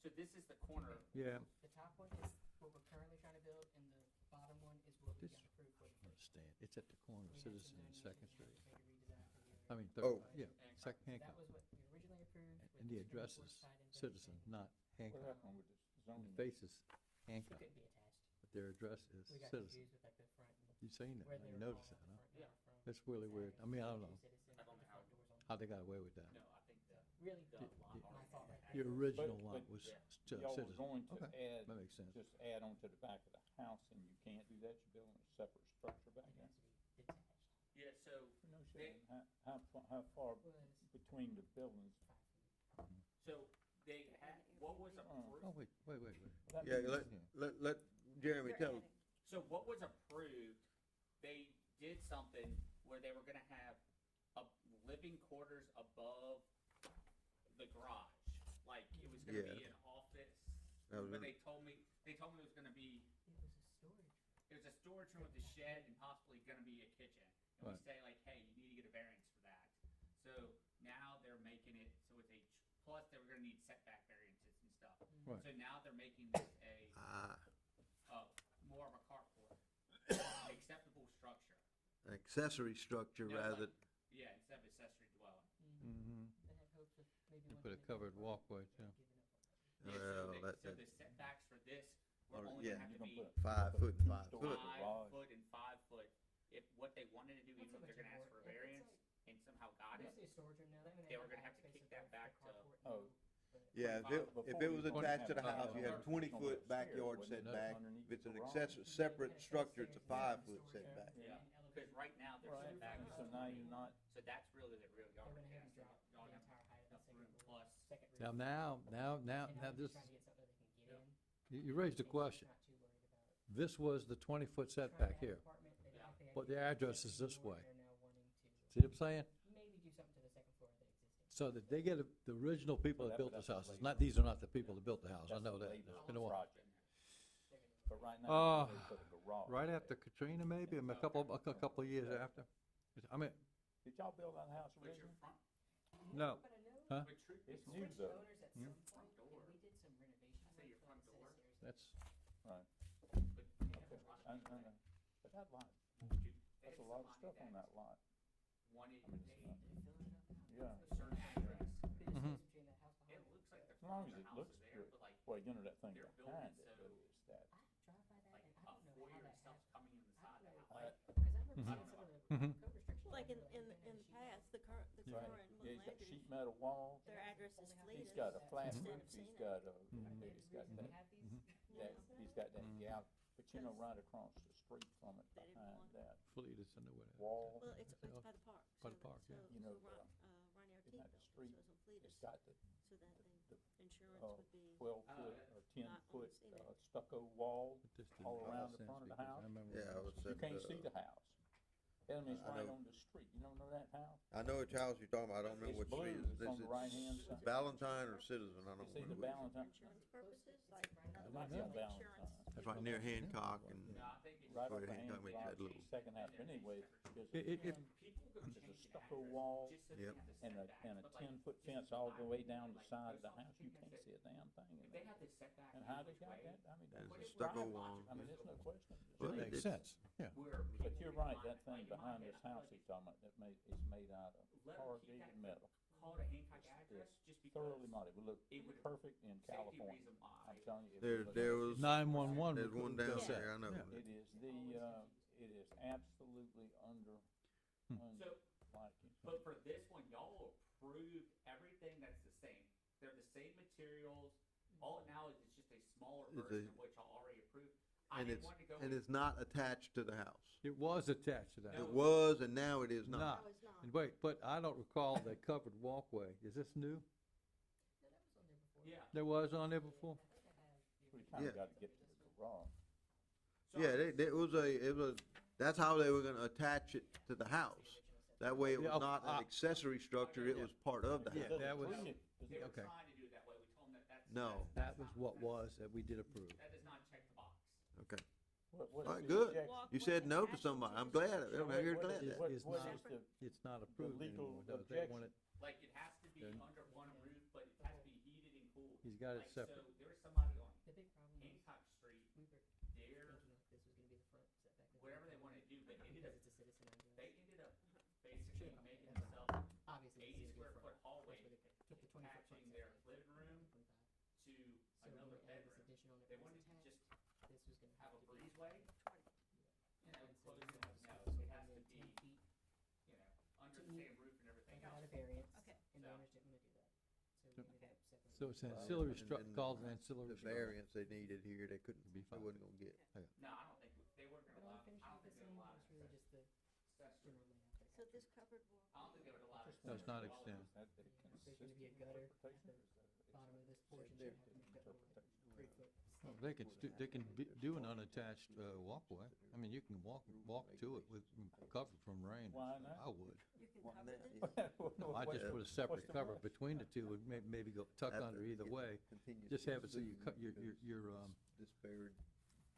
Speaker 3: So this is the corner,
Speaker 4: Yeah.
Speaker 6: The top one is what we're currently trying to build, and the bottom one is what we
Speaker 4: This-
Speaker 6: got approved for.
Speaker 4: I understand, it's at the corner of
Speaker 6: We had some
Speaker 4: Citizen and
Speaker 6: donations,
Speaker 4: Second
Speaker 6: we
Speaker 4: Street.
Speaker 6: just made a redesign for the
Speaker 4: I
Speaker 6: area.
Speaker 4: mean,
Speaker 1: Oh.
Speaker 4: yeah,
Speaker 3: Hancock.
Speaker 4: Second
Speaker 6: So
Speaker 4: Hancock.
Speaker 6: that was what we originally approved. with
Speaker 4: And the
Speaker 6: this
Speaker 4: address
Speaker 6: north
Speaker 4: is
Speaker 6: side and
Speaker 4: Citizen,
Speaker 6: everything.
Speaker 4: not
Speaker 7: What
Speaker 4: Hancock.
Speaker 7: happened with this
Speaker 4: The
Speaker 7: zoning?
Speaker 4: face is
Speaker 6: It
Speaker 4: Hancock,
Speaker 6: couldn't be attached.
Speaker 4: but their address is
Speaker 6: We got
Speaker 4: Citizen.
Speaker 6: confused with like the front and
Speaker 4: You seen it,
Speaker 6: where
Speaker 4: you
Speaker 6: they were
Speaker 4: noticed
Speaker 6: calling
Speaker 4: that,
Speaker 6: it
Speaker 4: huh?
Speaker 6: the front and our front.
Speaker 4: That's really weird. I mean, I don't know
Speaker 6: Citizen,
Speaker 3: I don't know
Speaker 6: the
Speaker 3: how-
Speaker 6: front doors on.
Speaker 4: how they got away with that.
Speaker 3: no, I think the,
Speaker 6: Really,
Speaker 3: the
Speaker 4: Y-
Speaker 3: lot
Speaker 4: y-
Speaker 6: my
Speaker 3: already
Speaker 6: fault.
Speaker 3: had.
Speaker 4: Your original
Speaker 7: But-
Speaker 4: lot
Speaker 7: but-
Speaker 4: was
Speaker 3: Yeah.
Speaker 7: Y'all were
Speaker 4: Citizen.
Speaker 7: going to
Speaker 4: Okay,
Speaker 7: add,
Speaker 4: that makes sense.
Speaker 7: just add on to the back of the house, and you can't do that, you're building a separate structure back
Speaker 6: It
Speaker 7: there?
Speaker 6: has to be detached.
Speaker 3: Yeah, so,
Speaker 7: No
Speaker 3: They-
Speaker 7: shit, how far
Speaker 6: Was
Speaker 7: between the buildings?
Speaker 6: 5 feet.
Speaker 3: so they had, what was approved?
Speaker 4: Oh, wait.
Speaker 7: That
Speaker 1: yeah,
Speaker 7: means-
Speaker 1: let Jeremy tell us.
Speaker 3: So what was approved, they did something where they were gonna have living quarters above the garage. Like, it was gonna
Speaker 1: Yeah.
Speaker 3: be an office,
Speaker 1: That was
Speaker 3: but
Speaker 1: it.
Speaker 3: they told me it was gonna be,
Speaker 6: It was a storage.
Speaker 3: it was a storage room with a shed and possibly gonna be a kitchen. And we
Speaker 4: Right.
Speaker 3: say like, hey, you need to get a variance for that. So now they're making it, so it's plus they were gonna need setback variances and stuff.
Speaker 4: Right.
Speaker 3: So now they're making this more of a carport, an acceptable structure.
Speaker 1: Accessory structure
Speaker 3: No,
Speaker 1: rather,
Speaker 3: like- Yeah, instead of accessory dwelling.
Speaker 4: Mm-hmm.
Speaker 6: They had hopes of maybe
Speaker 4: You
Speaker 6: one
Speaker 4: put a
Speaker 6: day
Speaker 4: covered
Speaker 6: giving
Speaker 4: walkway,
Speaker 6: up
Speaker 4: too.
Speaker 6: on that.
Speaker 3: Yeah,
Speaker 1: Well,
Speaker 3: so
Speaker 1: that-
Speaker 3: the setbacks for this were
Speaker 1: Oh,
Speaker 3: only
Speaker 1: yeah.
Speaker 3: gonna have
Speaker 7: You're
Speaker 3: to
Speaker 7: gonna
Speaker 3: be
Speaker 7: put a-
Speaker 1: 5
Speaker 7: put a
Speaker 1: foot and 5
Speaker 7: two-story
Speaker 1: foot.
Speaker 3: 5
Speaker 7: garage.
Speaker 3: foot and 5 foot. If what they wanted to do,
Speaker 6: Not
Speaker 3: even
Speaker 6: so
Speaker 3: if they're
Speaker 6: much
Speaker 3: gonna ask for a
Speaker 6: anymore.
Speaker 3: variance
Speaker 6: It's
Speaker 3: and somehow got it,
Speaker 6: Mostly a storage room now. I mean,
Speaker 3: they were
Speaker 6: have
Speaker 3: gonna have to
Speaker 6: backspace
Speaker 3: kick
Speaker 6: for
Speaker 3: that back
Speaker 6: the
Speaker 3: to-
Speaker 6: carport
Speaker 7: Oh.
Speaker 6: move, but-
Speaker 1: yeah, if it
Speaker 7: Before
Speaker 1: was
Speaker 7: you
Speaker 1: attached to the
Speaker 7: have
Speaker 1: house, you had a
Speaker 7: that
Speaker 1: 20-foot
Speaker 7: upstairs,
Speaker 1: backyard
Speaker 7: wouldn't it,
Speaker 1: setback.
Speaker 7: underneath
Speaker 1: If it's an
Speaker 7: the garage?
Speaker 1: accessory, separate
Speaker 6: Yeah, it's
Speaker 1: structure, it's a
Speaker 6: upstairs, yeah,
Speaker 1: 5-foot
Speaker 6: storage area,
Speaker 1: setback.
Speaker 3: Yeah.
Speaker 6: and
Speaker 3: because
Speaker 6: elevator.
Speaker 3: right now their
Speaker 7: Right,
Speaker 3: setback is
Speaker 7: so now you're not,
Speaker 3: so that's really the real yard.
Speaker 6: They went ahead and
Speaker 3: Yeah,
Speaker 6: dropped the
Speaker 3: y'all have
Speaker 6: entire height of
Speaker 3: enough
Speaker 6: the
Speaker 3: room
Speaker 6: second floor,
Speaker 3: plus.
Speaker 6: second roof.
Speaker 4: Now,
Speaker 6: And
Speaker 4: now
Speaker 6: I'm
Speaker 4: this,
Speaker 6: just trying to get something that they can get
Speaker 3: Yeah.
Speaker 6: in.
Speaker 4: you raised a
Speaker 6: and
Speaker 4: question.
Speaker 6: Not too worried about it.
Speaker 4: This was the 20-foot
Speaker 6: Trying to
Speaker 4: setback
Speaker 6: have an
Speaker 4: here.
Speaker 6: apartment, they
Speaker 3: Yeah.
Speaker 6: like the
Speaker 4: But
Speaker 6: idea
Speaker 4: their
Speaker 6: of
Speaker 4: address is
Speaker 6: something
Speaker 4: this
Speaker 6: more,
Speaker 4: way.
Speaker 6: and they're now wanting to
Speaker 4: See what I'm saying?
Speaker 6: maybe do something to the second floor of the existing.
Speaker 4: So that they get, the original people that
Speaker 7: But
Speaker 4: built
Speaker 7: that's
Speaker 4: this
Speaker 7: a
Speaker 4: house, it's
Speaker 7: labor.
Speaker 4: not, these are not the people that built the house, I
Speaker 7: that's
Speaker 4: know
Speaker 7: the
Speaker 4: that,
Speaker 7: labor
Speaker 4: it's been a while.
Speaker 7: project. But right
Speaker 4: Uh,
Speaker 7: now, they put a garage.
Speaker 4: Right
Speaker 7: there.
Speaker 4: after Katrina, maybe, a couple of years after. I mean,
Speaker 7: Did y'all build that house
Speaker 3: But your
Speaker 7: originally?
Speaker 3: front,
Speaker 4: no,
Speaker 6: But I know
Speaker 4: Huh?
Speaker 3: but truth be
Speaker 7: It's
Speaker 3: told,
Speaker 7: new
Speaker 6: switched
Speaker 7: though.
Speaker 6: owners at
Speaker 4: Hmm?
Speaker 6: some
Speaker 3: Front
Speaker 6: point,
Speaker 3: door.
Speaker 6: and we did some renovations.
Speaker 3: I say your front door.
Speaker 4: that's,
Speaker 7: Right,
Speaker 3: but
Speaker 7: okay, I know. But that lot,
Speaker 3: Dude,
Speaker 7: that's a
Speaker 3: it's
Speaker 7: lot of
Speaker 3: somebody
Speaker 7: stuff on that lot.
Speaker 3: wanted
Speaker 7: I mean,
Speaker 3: a
Speaker 7: it's
Speaker 6: They're filling it up now.
Speaker 7: Yeah.
Speaker 3: a certain address.
Speaker 6: Bit of
Speaker 4: Mhm.
Speaker 6: space between that house
Speaker 3: It
Speaker 6: behind
Speaker 3: looks like the
Speaker 7: As long
Speaker 3: front
Speaker 7: as
Speaker 3: of the
Speaker 7: it
Speaker 3: house
Speaker 7: looks
Speaker 3: is there,
Speaker 7: good.
Speaker 3: but like,
Speaker 7: Well, you know that thing
Speaker 3: They're
Speaker 7: behind
Speaker 3: building
Speaker 7: it,
Speaker 3: so-
Speaker 7: though, is that,
Speaker 6: I drive by that
Speaker 3: like
Speaker 6: and I
Speaker 3: a
Speaker 6: don't know
Speaker 3: foyer
Speaker 6: how
Speaker 3: and
Speaker 6: that
Speaker 3: stuff's
Speaker 6: happened.
Speaker 3: coming in the side of the house.
Speaker 7: I-
Speaker 3: Like,
Speaker 6: Because I remember
Speaker 3: Mhm.
Speaker 6: seeing some of the
Speaker 4: Mhm.
Speaker 6: code restrictions.
Speaker 2: Like
Speaker 6: they
Speaker 2: in,
Speaker 6: were
Speaker 2: in,
Speaker 6: like,
Speaker 2: in the past, the
Speaker 7: right,
Speaker 2: current
Speaker 7: yeah, he's got
Speaker 2: Landers,
Speaker 7: sheet metal walls,
Speaker 2: their address is
Speaker 7: he's
Speaker 2: Fleetus.
Speaker 7: got a flat
Speaker 2: instead
Speaker 7: roof,
Speaker 2: of
Speaker 7: he's
Speaker 2: Cena.
Speaker 7: got a,
Speaker 4: Mhm.
Speaker 7: he's got
Speaker 6: We
Speaker 7: that,
Speaker 6: have these.
Speaker 7: that, he's got that gap, but you know, right across the street from it,
Speaker 2: They didn't
Speaker 7: behind
Speaker 2: want-
Speaker 7: that
Speaker 4: Fleetus, I know what it is.
Speaker 7: wall,
Speaker 2: Well, it's by the park.
Speaker 4: By
Speaker 2: so
Speaker 4: the park,
Speaker 2: so,
Speaker 4: yeah.
Speaker 7: You know,
Speaker 2: so Ronnie Ortiz
Speaker 7: isn't that
Speaker 2: built
Speaker 7: the
Speaker 2: it,
Speaker 7: street?
Speaker 2: so it's on Fleetus,
Speaker 7: it's got the
Speaker 2: so that
Speaker 7: the-
Speaker 2: the insurance
Speaker 7: oh,
Speaker 2: would be.
Speaker 7: 12-foot
Speaker 3: yeah.
Speaker 7: or 10-foot
Speaker 2: Cena.
Speaker 7: stucco wall
Speaker 4: But this didn't
Speaker 7: all
Speaker 4: make
Speaker 7: around the
Speaker 4: sense
Speaker 7: front of the
Speaker 4: because
Speaker 7: house.
Speaker 4: I remember
Speaker 1: Yeah, I
Speaker 4: when
Speaker 1: was
Speaker 7: You
Speaker 1: said,
Speaker 7: can't see the house. I mean, it's
Speaker 1: I
Speaker 7: right
Speaker 1: know.
Speaker 7: on the street, you don't know that house?
Speaker 1: I know which house you're talking about, I don't know
Speaker 7: It's
Speaker 1: which
Speaker 7: blue,
Speaker 1: street.
Speaker 7: it's on the right-hand side.
Speaker 1: Valentine or Citizen, I don't
Speaker 7: It's either
Speaker 1: remember which.
Speaker 7: Valentine,
Speaker 2: Insurance purposes, like,
Speaker 7: it
Speaker 2: otherwise
Speaker 7: might be
Speaker 2: the
Speaker 7: on
Speaker 2: insurance.
Speaker 7: Valentine,
Speaker 1: That's right near Hancock and,
Speaker 3: No, I think it's.
Speaker 7: right
Speaker 1: Where
Speaker 7: off the
Speaker 1: Hancock makes that
Speaker 7: Hancock,
Speaker 1: little-
Speaker 7: second house, but anyway, there's
Speaker 4: It-
Speaker 7: a
Speaker 3: People go
Speaker 7: There's a
Speaker 3: change the
Speaker 7: stucco
Speaker 3: address
Speaker 7: wall
Speaker 3: just so they
Speaker 1: Yep.
Speaker 3: have the
Speaker 7: and a
Speaker 3: setbacks, but like,
Speaker 7: 10-foot
Speaker 3: this
Speaker 7: fence
Speaker 3: is
Speaker 7: all
Speaker 3: what
Speaker 7: the
Speaker 3: I
Speaker 7: way
Speaker 3: would
Speaker 7: down
Speaker 3: do,
Speaker 7: the
Speaker 3: like,
Speaker 7: side of
Speaker 3: post
Speaker 7: the house,
Speaker 3: office,
Speaker 7: you
Speaker 3: can
Speaker 7: can't
Speaker 3: fit-
Speaker 7: see a damn thing in
Speaker 3: If they
Speaker 7: there.
Speaker 3: have this setback.
Speaker 7: And how
Speaker 3: any
Speaker 7: they
Speaker 3: which
Speaker 7: got
Speaker 3: way,
Speaker 7: that, I mean,
Speaker 1: there's
Speaker 3: What
Speaker 1: a
Speaker 3: if-
Speaker 1: stucco
Speaker 3: right,
Speaker 1: wall.
Speaker 7: I mean, there's no question.
Speaker 1: Well,
Speaker 4: It makes
Speaker 1: it's-
Speaker 4: sense, yeah.
Speaker 3: where
Speaker 7: But
Speaker 3: people
Speaker 7: you're
Speaker 3: would
Speaker 7: right,
Speaker 3: find
Speaker 7: that
Speaker 3: it,
Speaker 7: thing
Speaker 3: like, in my
Speaker 7: behind
Speaker 3: head,
Speaker 7: this
Speaker 3: I feel
Speaker 7: house
Speaker 3: like
Speaker 7: he's talking about, that is made out of
Speaker 3: let 'em keep
Speaker 7: corrugated
Speaker 3: that
Speaker 7: metal.
Speaker 3: called a Hancock address, just because
Speaker 7: Thoroughly modded, would look
Speaker 3: it would-
Speaker 7: perfect in
Speaker 3: safety
Speaker 7: California.
Speaker 3: reason why.
Speaker 7: I'm telling you. if
Speaker 1: There,
Speaker 7: you look
Speaker 1: there
Speaker 7: at it,
Speaker 1: was,
Speaker 4: 911.
Speaker 1: there's one down
Speaker 4: does that.
Speaker 1: there, I know.
Speaker 4: Yeah.
Speaker 7: It is it is absolutely under
Speaker 3: So,
Speaker 7: liking.
Speaker 3: but for this one, y'all approved everything that's the same. They're the same materials, all it now is it's just a smaller
Speaker 1: It's
Speaker 3: version
Speaker 1: a-
Speaker 3: of which I already approved. I
Speaker 1: And
Speaker 3: didn't
Speaker 1: it's,
Speaker 3: want to go
Speaker 1: and
Speaker 3: with,
Speaker 1: it's not attached to the house.
Speaker 4: It was attached to that.
Speaker 3: No.
Speaker 1: It was, and now it is
Speaker 4: Not.
Speaker 1: not.
Speaker 2: No, it's not.
Speaker 4: And wait, but I don't recall that covered walkway. Is this new?
Speaker 3: yeah.
Speaker 4: There was on there before?
Speaker 7: We kinda
Speaker 1: Yeah.
Speaker 7: gotta get to the garage.
Speaker 3: So-
Speaker 1: Yeah, it was, that's how they were gonna attach it to the house. That way it was
Speaker 4: Yeah,
Speaker 1: not an accessory structure, it was part of the
Speaker 4: Yeah,
Speaker 1: house.
Speaker 7: Does it
Speaker 4: that was-
Speaker 7: clean it? Does
Speaker 3: They
Speaker 7: it-
Speaker 3: were
Speaker 4: Okay.
Speaker 3: trying to do it that way. We told them that that's.
Speaker 1: No.
Speaker 4: That was
Speaker 3: not
Speaker 4: what
Speaker 3: correct.
Speaker 4: was that we did approve.
Speaker 3: That does not check the box.
Speaker 1: Okay,
Speaker 7: What's
Speaker 1: all right,
Speaker 7: the
Speaker 1: good.
Speaker 7: objection?
Speaker 1: You said no to somebody, I'm glad, I'm
Speaker 7: What-
Speaker 1: here
Speaker 7: what
Speaker 1: glad
Speaker 7: is-
Speaker 1: that.
Speaker 7: what-
Speaker 4: It's
Speaker 7: what
Speaker 4: not-
Speaker 7: is the-
Speaker 4: It's not approved
Speaker 7: legal
Speaker 4: anymore, though. They
Speaker 7: objection.
Speaker 4: want it,
Speaker 3: Like, it has to be
Speaker 4: Then-
Speaker 3: under one roof, but it has to be heated and cooled.
Speaker 4: he's got it
Speaker 3: Like, so
Speaker 4: separate.
Speaker 3: there was somebody on
Speaker 6: The big problem is
Speaker 3: Hancock Street,
Speaker 6: we were
Speaker 3: there,
Speaker 6: thinking like this was gonna be the front setback.
Speaker 3: whatever they wanna do, but ended
Speaker 6: Because
Speaker 3: up,
Speaker 6: it's a citizen owned
Speaker 3: they
Speaker 6: building.
Speaker 3: ended up basically making themselves
Speaker 6: Obviously,
Speaker 3: eighty
Speaker 6: it's gonna
Speaker 3: square
Speaker 6: be
Speaker 3: foot
Speaker 6: front.
Speaker 3: hallway,
Speaker 6: That's where they took the 20 foot front
Speaker 3: attaching their
Speaker 6: setback.
Speaker 3: living room
Speaker 6: 25.
Speaker 3: to
Speaker 6: So when
Speaker 3: another
Speaker 6: we added this
Speaker 3: bedroom.
Speaker 6: addition on it
Speaker 3: They
Speaker 6: when
Speaker 3: wanted
Speaker 6: it's
Speaker 3: to
Speaker 6: attached,
Speaker 3: just
Speaker 6: this was gonna
Speaker 3: have a
Speaker 6: to be-
Speaker 3: breezeway, you know,
Speaker 6: And so
Speaker 3: close
Speaker 6: we
Speaker 3: it
Speaker 6: have
Speaker 3: up, no,
Speaker 6: so
Speaker 3: it has to
Speaker 6: within
Speaker 3: be,
Speaker 6: 10 feet.
Speaker 3: you know, under
Speaker 6: to
Speaker 3: the
Speaker 6: meet-
Speaker 3: same roof and everything
Speaker 6: I got
Speaker 3: else.
Speaker 6: a variance,
Speaker 2: Okay.
Speaker 6: and the
Speaker 3: So-
Speaker 6: owners didn't wanna do that. So we ended up separating.
Speaker 4: So it's
Speaker 6: it.
Speaker 4: ancillary
Speaker 1: And
Speaker 4: stru,
Speaker 1: then
Speaker 4: called an ancillary
Speaker 1: The
Speaker 4: structure.
Speaker 1: variance they needed here, they couldn't,
Speaker 4: Be
Speaker 1: they
Speaker 4: fine.
Speaker 1: wasn't gonna get.
Speaker 3: No, I don't think, they weren't
Speaker 6: But
Speaker 3: gonna
Speaker 6: all
Speaker 3: allow,
Speaker 6: finished
Speaker 3: I don't
Speaker 6: with
Speaker 3: think
Speaker 6: the
Speaker 3: they
Speaker 6: same,
Speaker 3: would allow
Speaker 6: it's really just the
Speaker 3: accessory.
Speaker 6: general layout there.
Speaker 2: So this covered walk.
Speaker 3: I don't think they would allow.
Speaker 7: Just
Speaker 4: No, it's not
Speaker 3: accessory
Speaker 4: extended.
Speaker 7: Is that a
Speaker 6: There's gonna
Speaker 7: consistent
Speaker 6: be a gutter,
Speaker 7: interpretation,
Speaker 6: the
Speaker 7: or is that-
Speaker 6: bottom of this
Speaker 7: it's
Speaker 6: portion should have
Speaker 7: subjective
Speaker 6: like a little
Speaker 7: interpretation?
Speaker 6: 3 foot.
Speaker 4: Well, they can, they can do an unattached, walkway. I mean, you can walk to it with, covered from rain.
Speaker 7: Why not?
Speaker 4: I would.
Speaker 2: You can
Speaker 1: Why
Speaker 2: cover
Speaker 1: not?
Speaker 2: this.
Speaker 4: No, I just
Speaker 1: What-
Speaker 4: put a separate
Speaker 7: what's the
Speaker 4: cover
Speaker 7: point?
Speaker 4: between the two and maybe go tuck
Speaker 1: Have
Speaker 4: under
Speaker 1: to
Speaker 4: either
Speaker 1: get
Speaker 4: way.
Speaker 1: continuous
Speaker 4: Just have it so you
Speaker 1: zoom
Speaker 4: cut your,
Speaker 1: because
Speaker 4: your,
Speaker 1: it's Disparate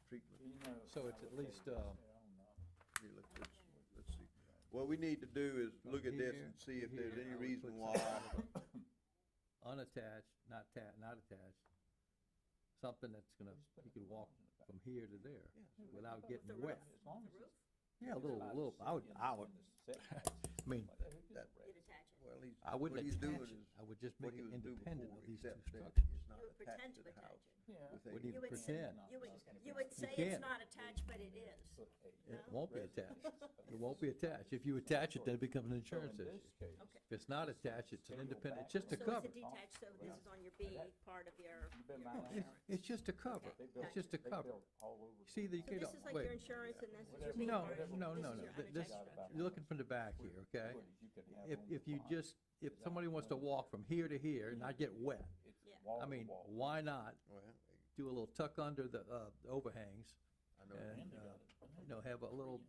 Speaker 1: treatment.
Speaker 7: You know,
Speaker 4: So it's
Speaker 7: I
Speaker 4: at
Speaker 7: would
Speaker 4: least,
Speaker 7: say,
Speaker 4: uh,
Speaker 7: I don't know.
Speaker 1: Here, let's see. What we need to do is
Speaker 4: From
Speaker 1: look at this
Speaker 4: here
Speaker 1: and see
Speaker 4: to
Speaker 1: if there's
Speaker 4: here,
Speaker 1: any
Speaker 4: I would
Speaker 1: reason
Speaker 4: put
Speaker 1: why,
Speaker 4: unattached, not attached. Something that's gonna, you can walk from here to there without getting
Speaker 2: the
Speaker 4: wet.
Speaker 7: As long as
Speaker 2: The roof?
Speaker 7: it's-
Speaker 4: Yeah, a little, I would, I mean,
Speaker 1: that,
Speaker 2: You'd attach it.
Speaker 1: well, he's,
Speaker 4: I wouldn't
Speaker 1: what he's doing
Speaker 4: attach it.
Speaker 1: is,
Speaker 4: I would just
Speaker 1: what
Speaker 4: make
Speaker 1: he
Speaker 4: it
Speaker 1: was doing
Speaker 4: independent
Speaker 1: before,
Speaker 4: of these two
Speaker 1: except that
Speaker 4: structures.
Speaker 1: it's not
Speaker 2: You would pretend
Speaker 1: attached
Speaker 2: to
Speaker 1: to the
Speaker 2: attach
Speaker 1: house.
Speaker 2: it.
Speaker 7: Yeah.
Speaker 1: with a-
Speaker 4: Wouldn't even
Speaker 2: You would
Speaker 4: pretend.
Speaker 2: You would say
Speaker 4: can't.
Speaker 2: it's not attached, but it is.
Speaker 4: It
Speaker 2: No?
Speaker 4: won't be attached. It won't be attached. If you attach it, then it becomes an
Speaker 7: So in
Speaker 4: insurance
Speaker 7: this
Speaker 4: issue.
Speaker 7: case,
Speaker 2: Okay.
Speaker 4: If it's not attached, it's an independent, it's just a
Speaker 2: So
Speaker 4: cover.
Speaker 2: it's a detached, so this is on your B part of your.
Speaker 7: you've been
Speaker 2: your
Speaker 7: my
Speaker 4: It's,
Speaker 7: house.
Speaker 4: it's just a cover.
Speaker 7: They
Speaker 4: It's
Speaker 7: built-
Speaker 4: just a
Speaker 7: they
Speaker 4: cover.
Speaker 7: built all over
Speaker 4: You see, the,
Speaker 2: So
Speaker 4: you
Speaker 2: this
Speaker 4: know,
Speaker 2: is like
Speaker 4: wait.
Speaker 2: your insurance and this is your
Speaker 7: Whatever-
Speaker 2: B
Speaker 4: No,
Speaker 2: part.
Speaker 7: whatever
Speaker 4: no,
Speaker 2: This
Speaker 4: no,
Speaker 2: is
Speaker 4: no.
Speaker 2: your
Speaker 4: Th- This,
Speaker 2: unattached structure.
Speaker 4: you're looking from the back here, okay?
Speaker 7: footage you can have
Speaker 4: If,
Speaker 7: on the
Speaker 4: if you
Speaker 7: front.
Speaker 4: just, if somebody wants to walk from here to here and not get wet,
Speaker 7: It's
Speaker 2: Yeah.
Speaker 7: wall
Speaker 4: I
Speaker 7: to
Speaker 4: mean,
Speaker 7: wall.
Speaker 4: why not
Speaker 1: Well,
Speaker 4: do a little tuck under the, overhangs
Speaker 1: I know.
Speaker 4: and,
Speaker 7: Randy got it.
Speaker 4: you know, have a little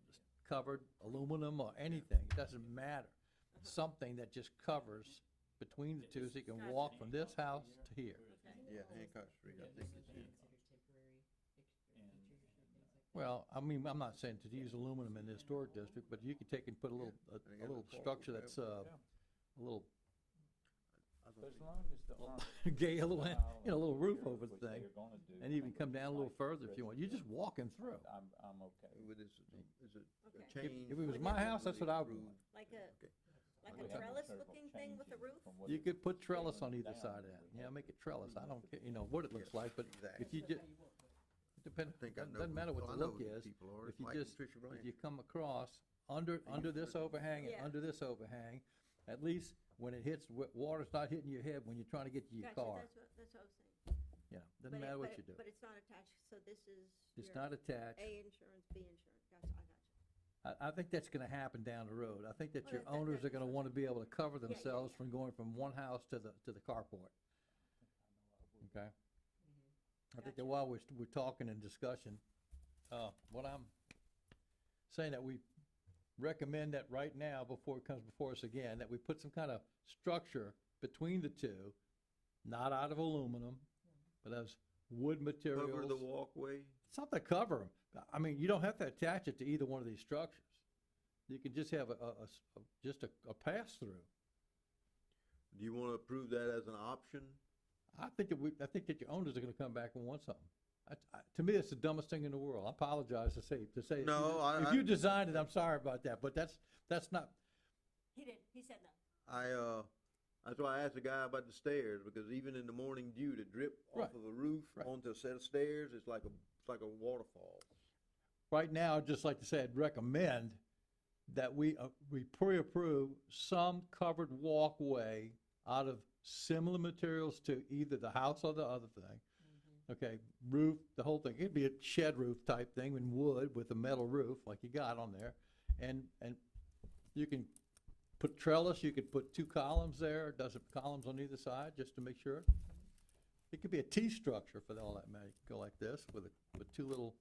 Speaker 4: covered aluminum or anything, it doesn't matter. Something that just covers between the two so you can
Speaker 2: Gotcha.
Speaker 4: walk from this house to here.
Speaker 1: Yeah, Hancock Street, I think it's,
Speaker 6: Considered temporary features or things like that.
Speaker 4: Well, I mean, I'm not saying to use aluminum in the historic district, but you could take and put a little,
Speaker 1: They
Speaker 4: a
Speaker 1: got
Speaker 4: little
Speaker 1: the
Speaker 4: structure
Speaker 1: carport
Speaker 4: that's,
Speaker 1: there.
Speaker 4: a little
Speaker 7: But as long as the architect
Speaker 4: gay, a little, you know, a little roof
Speaker 7: cares
Speaker 4: over the
Speaker 7: what
Speaker 4: thing.
Speaker 7: they're gonna do,
Speaker 4: And even
Speaker 7: I
Speaker 4: come
Speaker 7: would
Speaker 4: down a little
Speaker 7: like
Speaker 4: further if you want. You're just
Speaker 7: residents.
Speaker 4: walking through.
Speaker 7: I'm okay.
Speaker 1: with this, is it a
Speaker 2: Okay.
Speaker 1: chain?
Speaker 4: If it was
Speaker 1: link
Speaker 4: my
Speaker 1: that
Speaker 4: house, that's
Speaker 1: really
Speaker 4: what I would
Speaker 1: approved?
Speaker 4: want.
Speaker 2: Like a,
Speaker 1: Okay.
Speaker 2: like
Speaker 7: We
Speaker 2: a
Speaker 7: have
Speaker 2: trellis
Speaker 7: several
Speaker 2: looking thing with a
Speaker 7: changes
Speaker 2: roof?
Speaker 7: from what
Speaker 4: You
Speaker 7: it
Speaker 4: could put
Speaker 7: is
Speaker 4: trellis on
Speaker 7: down
Speaker 4: either
Speaker 7: to
Speaker 4: side of
Speaker 7: what
Speaker 4: that.
Speaker 7: we
Speaker 4: Yeah,
Speaker 7: have.
Speaker 4: make it trellis. I don't care, you know, what it looks like, but
Speaker 1: Exactly.
Speaker 4: if you just, depend,
Speaker 1: I think I know
Speaker 4: doesn't matter what
Speaker 1: well,
Speaker 4: the
Speaker 1: I know
Speaker 4: look
Speaker 1: who these
Speaker 4: is.
Speaker 1: people are.
Speaker 4: If
Speaker 1: It's
Speaker 4: you
Speaker 1: Mike and
Speaker 4: just,
Speaker 1: Tricia
Speaker 4: if
Speaker 1: Blanchard.
Speaker 4: you come across under this overhang and
Speaker 2: Yeah.
Speaker 4: under this overhang, at least when it hits, water's not hitting your head when you're trying to get to your
Speaker 2: Gotcha,
Speaker 4: car.
Speaker 2: that's what I was saying.
Speaker 4: You know,
Speaker 2: But
Speaker 4: doesn't
Speaker 2: it-
Speaker 4: matter
Speaker 2: but
Speaker 4: what
Speaker 2: it-
Speaker 4: you do.
Speaker 2: But it's not attached, so this is
Speaker 4: It's
Speaker 2: your
Speaker 4: not attached.
Speaker 2: A insurance, B insurance, gotcha, I gotcha.
Speaker 4: I think that's gonna happen down the road. I think that
Speaker 2: Well,
Speaker 4: your
Speaker 2: that-
Speaker 4: owners
Speaker 2: that
Speaker 4: are gonna
Speaker 2: makes
Speaker 4: wanna be able to cover
Speaker 2: yeah,
Speaker 4: themselves
Speaker 2: yeah.
Speaker 4: from going from one house to the carport, okay? I think that
Speaker 2: Gotcha.
Speaker 4: while we're talking and discussion, what I'm saying that we recommend that right now, before it comes before us again, that we put some kind of structure between the two, not out of aluminum, but as wood materials.
Speaker 1: Cover the walkway?
Speaker 4: Something to cover them. I mean, you don't have to attach it to either one of these structures. You can just have just a pass-through.
Speaker 1: Do you wanna approve that as an option?
Speaker 4: I think that your owners are gonna come back and want something. To me, it's the dumbest thing in the world. I apologize to say.
Speaker 1: No,
Speaker 4: If you designed it, I'm sorry about that, but that's not,
Speaker 2: He did, he said no.
Speaker 1: That's why I asked the guy about the stairs, because even in the morning dew to drip off
Speaker 4: Right.
Speaker 1: of a roof
Speaker 4: Right.
Speaker 1: onto a set of stairs, it's like a waterfall.
Speaker 4: right now, I'd just like to say I'd recommend that we pre-approve some covered walkway out of similar materials to either the house or the other thing. Okay, roof, the whole thing, it'd be a shed roof type thing in wood with a metal roof like you got on there. And you can put trellis, you could put 2 columns there, dozen columns on either side, just to make sure. It could be a T structure for all that matter. You could go like this with two little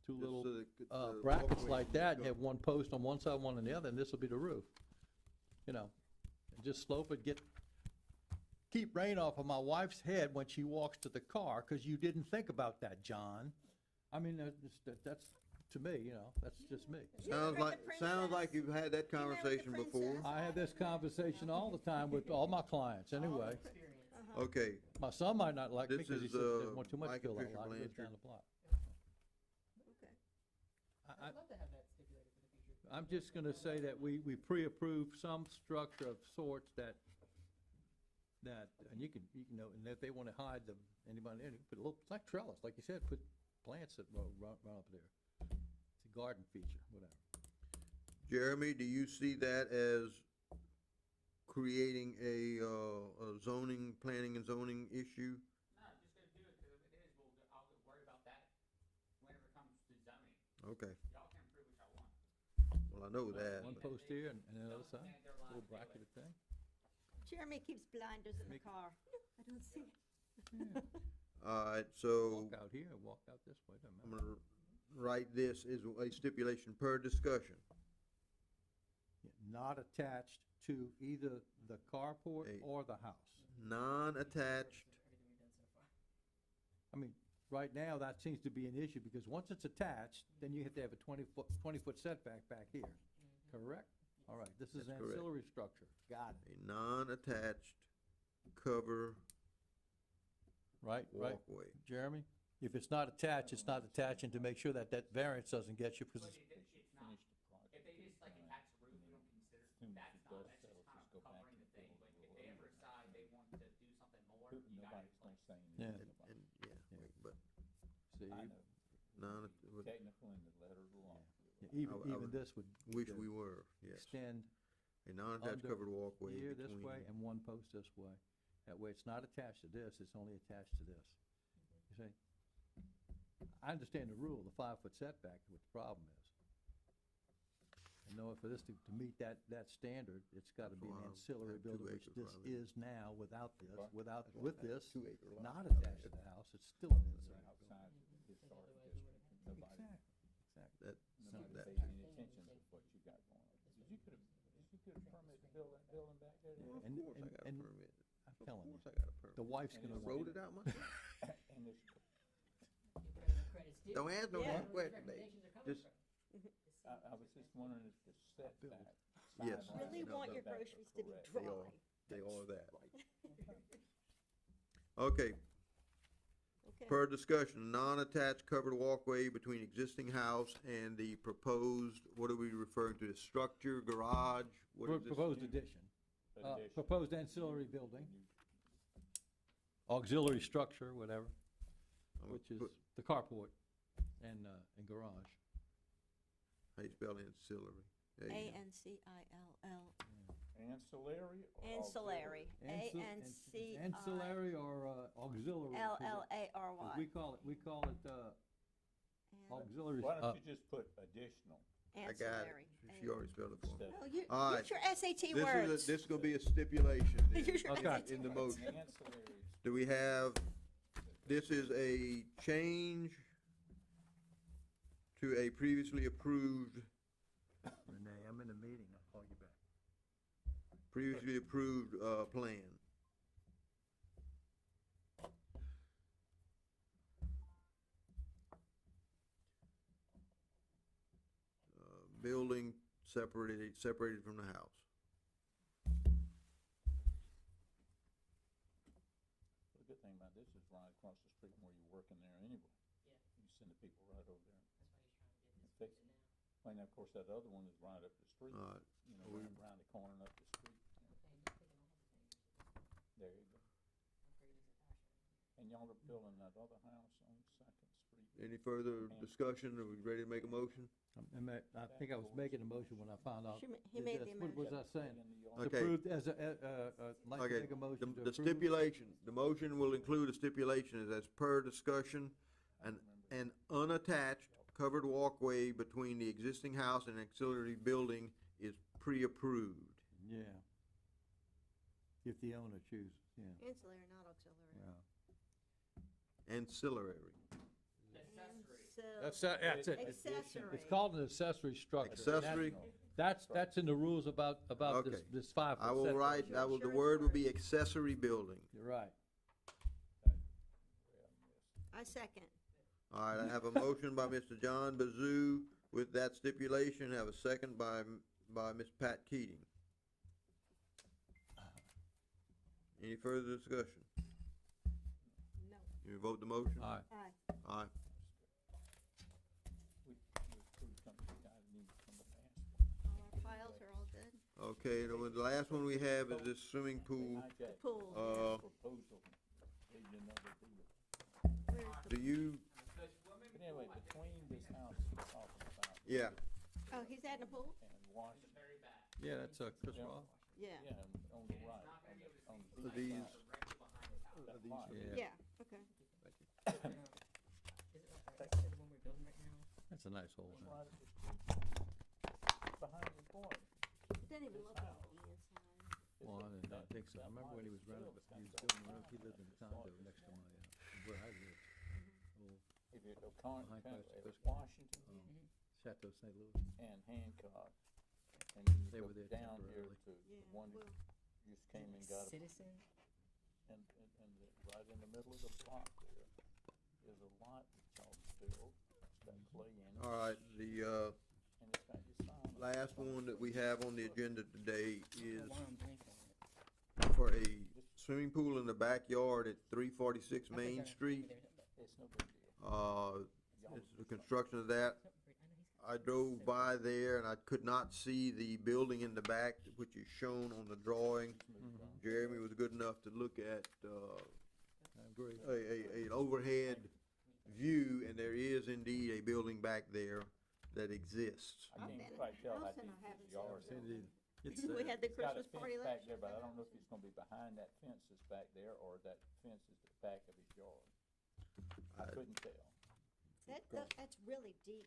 Speaker 1: Just so that the
Speaker 4: brackets
Speaker 1: walkway
Speaker 4: like
Speaker 1: can
Speaker 4: that.
Speaker 1: go.
Speaker 4: You have one post on one side, one on the other, and this will be the roof. You know, and just slope it, keep rain off of my wife's head when she walks to the car, because you didn't think about that, John. I mean, that's, to me, you know, that's just me.
Speaker 1: Sounds like you've had that
Speaker 2: You married the
Speaker 1: conversation before.
Speaker 2: princess.
Speaker 4: I have this conversation all the time with all my clients, anyway.
Speaker 1: Okay,
Speaker 4: My son might not like me
Speaker 1: This
Speaker 4: because he
Speaker 1: is,
Speaker 4: says there's more too much
Speaker 1: Mike
Speaker 4: to
Speaker 1: and
Speaker 4: fill out,
Speaker 1: Fisher
Speaker 4: lot, he lives
Speaker 1: Blanchard.
Speaker 4: down the block.
Speaker 2: Okay.
Speaker 4: I-
Speaker 6: I'd love to have that stipulated for the future.
Speaker 4: I'm just gonna say that we pre-approve some structure of sorts that, and you can, know, and if they wanna hide them, anybody, put a little, it's like trellis, like you said, put plants that run up there. It's a garden feature, whatever.
Speaker 1: Jeremy, do you see that as creating a zoning, planning and zoning issue?
Speaker 3: No, I'm just gonna do it, cause if it is, I'll worry about that whenever it comes to zoning.
Speaker 1: Okay,
Speaker 3: Y'all can approve what y'all want.
Speaker 1: well, I know that.
Speaker 4: One
Speaker 1: but-
Speaker 4: post here and the other side,
Speaker 3: Stand there lying
Speaker 4: little
Speaker 3: to do it.
Speaker 4: bracketed thing.
Speaker 2: Jeremy keeps blinders in the
Speaker 4: Make-
Speaker 2: car. I don't see it.
Speaker 1: All right, so
Speaker 4: Walk out here and walk out this way, doesn't
Speaker 1: I'm
Speaker 4: matter.
Speaker 1: gonna write this as a stipulation per discussion.
Speaker 4: Not attached to either the carport
Speaker 1: Hey.
Speaker 4: or the house.
Speaker 1: Non-attached,
Speaker 6: Everything we've done so far.
Speaker 4: I mean, right now, that seems to be an issue, because once it's attached, then you have to have a 20-foot setback back here, correct? All right, this is
Speaker 1: That's correct.
Speaker 4: ancillary structure, got it,
Speaker 1: a non-attached cover
Speaker 4: right,
Speaker 1: walkway.
Speaker 4: Jeremy? If it's not attached, it's not attaching to make sure that variance doesn't get you, because
Speaker 3: But it's not,
Speaker 7: Finish the project.
Speaker 3: if they just like attach a roof, we don't consider,
Speaker 7: Soon as
Speaker 3: that's
Speaker 7: it
Speaker 3: not,
Speaker 7: does
Speaker 3: that's
Speaker 7: settle,
Speaker 3: just kind
Speaker 7: just go
Speaker 3: of
Speaker 7: back
Speaker 3: covering
Speaker 7: to
Speaker 3: the thing,
Speaker 7: the
Speaker 3: but if
Speaker 7: building
Speaker 3: they
Speaker 7: or
Speaker 3: ever decide they want to do something more,
Speaker 7: Who-
Speaker 3: you gotta
Speaker 7: Nobody's gonna
Speaker 3: explain.
Speaker 7: say anything
Speaker 4: Yeah.
Speaker 1: And,
Speaker 7: about it.
Speaker 1: and, yeah, wait, but
Speaker 4: see,
Speaker 7: I know, technical in the letter of the law.
Speaker 4: even,
Speaker 1: I would
Speaker 4: this would
Speaker 1: wish we were, yes.
Speaker 4: extend
Speaker 1: A non-attached
Speaker 4: under
Speaker 1: covered walkway
Speaker 4: here
Speaker 1: between.
Speaker 4: this way and one post this way. That way, it's not attached to this, it's only attached to this. You see? I understand the rule, the 5-foot setback, what the problem is. I know for this to meet that standard, it's gotta be an
Speaker 1: Wow,
Speaker 4: ancillary
Speaker 1: have 2
Speaker 4: building, which
Speaker 1: acres
Speaker 4: this
Speaker 1: rather than-
Speaker 4: is now without this,
Speaker 7: Right.
Speaker 4: with this,
Speaker 1: 2 acre lot.
Speaker 4: not attached to the house, it's still an ancillary building.
Speaker 7: Outside the historic district, nobody,
Speaker 1: That,
Speaker 7: nobody
Speaker 1: that-
Speaker 7: pays any attention to what you got going on. You could've permitted to build that building back there.
Speaker 1: Well, of
Speaker 4: And-
Speaker 1: course I
Speaker 4: and-
Speaker 1: got a
Speaker 4: and-
Speaker 1: permit.
Speaker 4: I'm
Speaker 1: Of
Speaker 4: telling you,
Speaker 1: course I got a permit.
Speaker 4: the wife's
Speaker 7: And
Speaker 4: gonna
Speaker 7: it's
Speaker 1: Wrote it out myself.
Speaker 7: And it's,
Speaker 6: Credit's due.
Speaker 1: Don't ask no
Speaker 2: Yeah.
Speaker 1: more questions.
Speaker 6: Recommendations are coming
Speaker 1: Just-
Speaker 6: from.
Speaker 7: I was just wondering if the setback.
Speaker 1: Yes.
Speaker 7: sidelines
Speaker 2: Really
Speaker 7: and
Speaker 2: want
Speaker 7: the
Speaker 2: your
Speaker 7: back are
Speaker 2: groceries to be
Speaker 7: correct.
Speaker 1: They
Speaker 2: dry.
Speaker 1: are, they are that. Okay,
Speaker 2: Okay.
Speaker 1: per discussion, non-attached covered walkway between existing house and the proposed, what are we referring to, the structure, garage? What is this?
Speaker 4: Proposed addition,
Speaker 7: Addition.
Speaker 4: proposed ancillary building, auxiliary structure, whatever,
Speaker 1: I'm gonna
Speaker 4: which is
Speaker 1: put-
Speaker 4: the carport and garage.
Speaker 1: How you spell ancillary?
Speaker 2: ANCILL.
Speaker 7: Ancillary or
Speaker 2: Ancillary.
Speaker 4: Ancil- Ancillary or auxiliary. 'cause it- 'cause
Speaker 2: ALLARY.
Speaker 4: we call it, auxiliary.
Speaker 7: Why don't you just put additional
Speaker 1: I got it.
Speaker 2: Ancillary.
Speaker 1: She already spelled it for me.
Speaker 7: instead
Speaker 2: Oh,
Speaker 7: of
Speaker 2: you,
Speaker 1: All
Speaker 2: use
Speaker 1: right.
Speaker 2: your SAT
Speaker 1: This
Speaker 2: words.
Speaker 1: is, this is gonna be a stipulation then,
Speaker 2: Use your
Speaker 4: Okay.
Speaker 2: SAT
Speaker 1: in the
Speaker 2: words.
Speaker 1: motion.
Speaker 7: ancillary?
Speaker 1: Do we have, this is a change to a previously approved,
Speaker 4: Renee, I'm in a meeting, I'll call you back.
Speaker 1: plan. Building separated from the house.
Speaker 7: The good thing about this is right across the street from where you're working there anyway.
Speaker 6: Yeah.
Speaker 7: You send the people right over there.
Speaker 6: That's why he's trying to get this
Speaker 7: Fix
Speaker 6: fixed now.
Speaker 7: Well, and of course, that other one is right up the street,
Speaker 1: All right,
Speaker 7: you know,
Speaker 1: we-
Speaker 7: right around the corner and up the street.
Speaker 6: Okay, just taking all the things.
Speaker 7: There you go.
Speaker 6: Upgrading the fashion.
Speaker 7: And y'all are building that other house on Second Street
Speaker 1: any further discussion? Are we ready to make a motion?
Speaker 4: I think I was making a motion when I found out.
Speaker 2: He made the
Speaker 4: What was
Speaker 2: motion.
Speaker 4: I saying? It's
Speaker 1: Okay.
Speaker 4: approved as like to
Speaker 1: Okay,
Speaker 4: make a motion to
Speaker 1: the
Speaker 4: approve.
Speaker 1: stipulation, the motion will include a stipulation as per discussion, an unattached covered walkway between the existing house and auxiliary building is pre-approved.
Speaker 4: Yeah. If the owner chooses, yeah,
Speaker 2: Ancillary, not auxiliary.
Speaker 4: yeah.
Speaker 1: Ancillary.
Speaker 3: Accessory.
Speaker 4: That's it.
Speaker 2: Accessory.
Speaker 4: It's called an accessory structure.
Speaker 1: Accessory,
Speaker 4: That's in the rules about this,
Speaker 1: Okay.
Speaker 4: this 5 foot
Speaker 1: I will
Speaker 4: setback.
Speaker 1: write, the
Speaker 2: Sure,
Speaker 1: word will
Speaker 2: sure.
Speaker 1: be accessory building.
Speaker 4: You're right.
Speaker 2: I second.
Speaker 1: All right, I have a motion by Mr. John Bazoo with that stipulation, have a second by Ms. Pat Keating. Any further discussion?
Speaker 2: No.
Speaker 1: You vote the motion?
Speaker 4: All right.
Speaker 2: Aye.
Speaker 1: Aye.
Speaker 7: We approved something, I need somebody to ask
Speaker 2: All our files are all good.
Speaker 1: Okay, the last one we have is this swimming
Speaker 7: for.
Speaker 1: pool.
Speaker 2: The pool.
Speaker 7: Proposal, need another deal.
Speaker 2: Where's
Speaker 1: Do
Speaker 2: the,
Speaker 1: you,
Speaker 7: But anyway, between this house you're talking about
Speaker 1: yeah,
Speaker 2: oh, he's adding a pool?
Speaker 7: and Washington,
Speaker 3: The very back.
Speaker 4: Yeah, that's Chris
Speaker 7: Yeah.
Speaker 4: Ross.
Speaker 2: Yeah.
Speaker 7: yeah, and on the right, on the
Speaker 1: Are these-
Speaker 7: side,
Speaker 3: Directly behind his house.
Speaker 7: that lot.
Speaker 4: Yeah.
Speaker 2: Yeah, okay.
Speaker 6: Is it like the one we're building right now?
Speaker 4: That's a nice hole.
Speaker 7: It's
Speaker 4: huh?
Speaker 7: right at the street, behind the corner.
Speaker 2: It doesn't even look like on the inside.
Speaker 4: Well, I did not think so. I remember when he was renting, but he was building, he lived in a condo next to my, where I lived. Oh,
Speaker 7: If you go con,
Speaker 4: Behind
Speaker 7: con,
Speaker 4: Christ-
Speaker 7: it's Washington
Speaker 4: Chateau St. Louis.
Speaker 7: and Hancock, and then
Speaker 4: They
Speaker 7: you
Speaker 4: were
Speaker 7: go
Speaker 4: there
Speaker 7: down here
Speaker 4: temporarily.
Speaker 7: to
Speaker 2: Yeah,
Speaker 7: the one
Speaker 2: well,
Speaker 7: you just came and got,
Speaker 6: Citizen?
Speaker 7: and right in the middle of the block there is a lot that y'all built, it's got clay in it,
Speaker 1: all right, the,
Speaker 7: and it's got your sign. up
Speaker 1: last
Speaker 7: top.
Speaker 1: one that we have on the agenda today
Speaker 6: I
Speaker 1: is
Speaker 6: don't know why I'm blanking on it.
Speaker 1: for a swimming pool in the backyard at 346
Speaker 6: I
Speaker 1: Main
Speaker 6: think
Speaker 1: Street.
Speaker 7: It's no big deal.
Speaker 1: It's the construction of that. I drove by there and I could not see the building in the back, which is shown on the drawing. Jeremy was good enough to look at,
Speaker 4: I agree.
Speaker 1: an overhead view, and there is indeed a building back there that exists.
Speaker 7: I
Speaker 2: I've
Speaker 7: can't
Speaker 2: been in
Speaker 7: quite
Speaker 2: the
Speaker 7: tell
Speaker 2: house
Speaker 7: how
Speaker 2: and
Speaker 7: deep
Speaker 2: I haven't
Speaker 7: his
Speaker 2: seen
Speaker 7: yard
Speaker 2: it.
Speaker 7: is.
Speaker 4: It is. It's,
Speaker 2: We had the
Speaker 7: It's got a
Speaker 2: Christmas party
Speaker 7: fence
Speaker 2: last
Speaker 7: back there,
Speaker 2: year.
Speaker 7: but I don't know if it's gonna be behind that fence that's back there, or that fence is the back of his yard. I
Speaker 1: I-
Speaker 7: couldn't tell.
Speaker 2: That's really deep,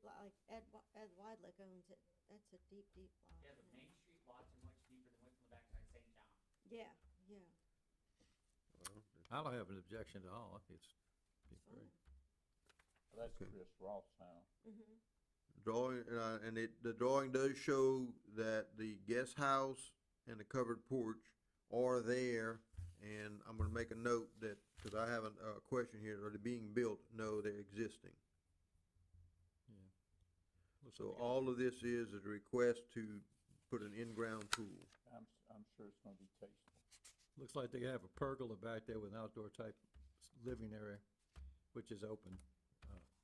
Speaker 2: lot, like Ed Widelick owns it. That's a deep lot.
Speaker 3: Yeah, the Main Street lots are much deeper than what's on the backside of St. John.
Speaker 2: Yeah, yeah.
Speaker 1: Well,
Speaker 4: I don't have an objection at all. I think it's great.
Speaker 7: Well, that's
Speaker 1: Okay.
Speaker 7: Chris Ross' house.
Speaker 2: Mm-hmm.
Speaker 1: Drawing, the drawing does show that the guest house and the covered porch are there, and I'm gonna make a note that, cause I have a question here, are they being built? No, they're existing.
Speaker 4: Looks
Speaker 1: So
Speaker 4: like
Speaker 1: all of this is a request to put an in-ground pool.
Speaker 7: I'm sure it's gonna be tasteful.
Speaker 4: Looks like they have a pergola back there with an outdoor type living area, which is open,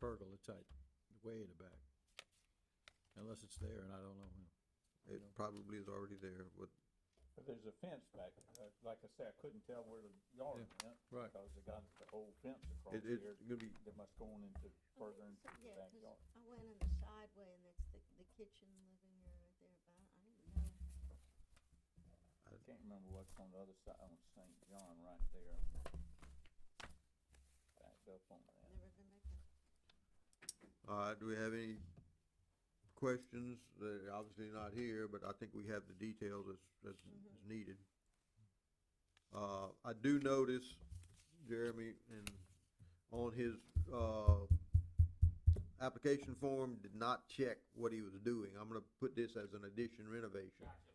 Speaker 4: pergola type, way in the back. Unless it's there, and I don't know.
Speaker 1: It probably is already there, but
Speaker 7: But there's a fence back, like I said, I couldn't tell where the yard went.
Speaker 4: right.
Speaker 7: Because they got the whole fence across
Speaker 1: it's
Speaker 7: here,
Speaker 1: gonna be,
Speaker 7: that must go on into, further into the
Speaker 2: Yeah, 'cause
Speaker 7: backyard.
Speaker 2: I went in the sideway and that's the kitchen, living area right there, but I didn't know.
Speaker 7: I can't remember what's on the other side, on St. John right there. Backed up on that.
Speaker 2: Never been back there.
Speaker 1: all right, do we have any questions? They're obviously not here, but I think we have the details as needed. I do notice, Jeremy, and on his, application form, did not check what he was doing. I'm gonna put this as an addition renovation.
Speaker 3: Gotcha.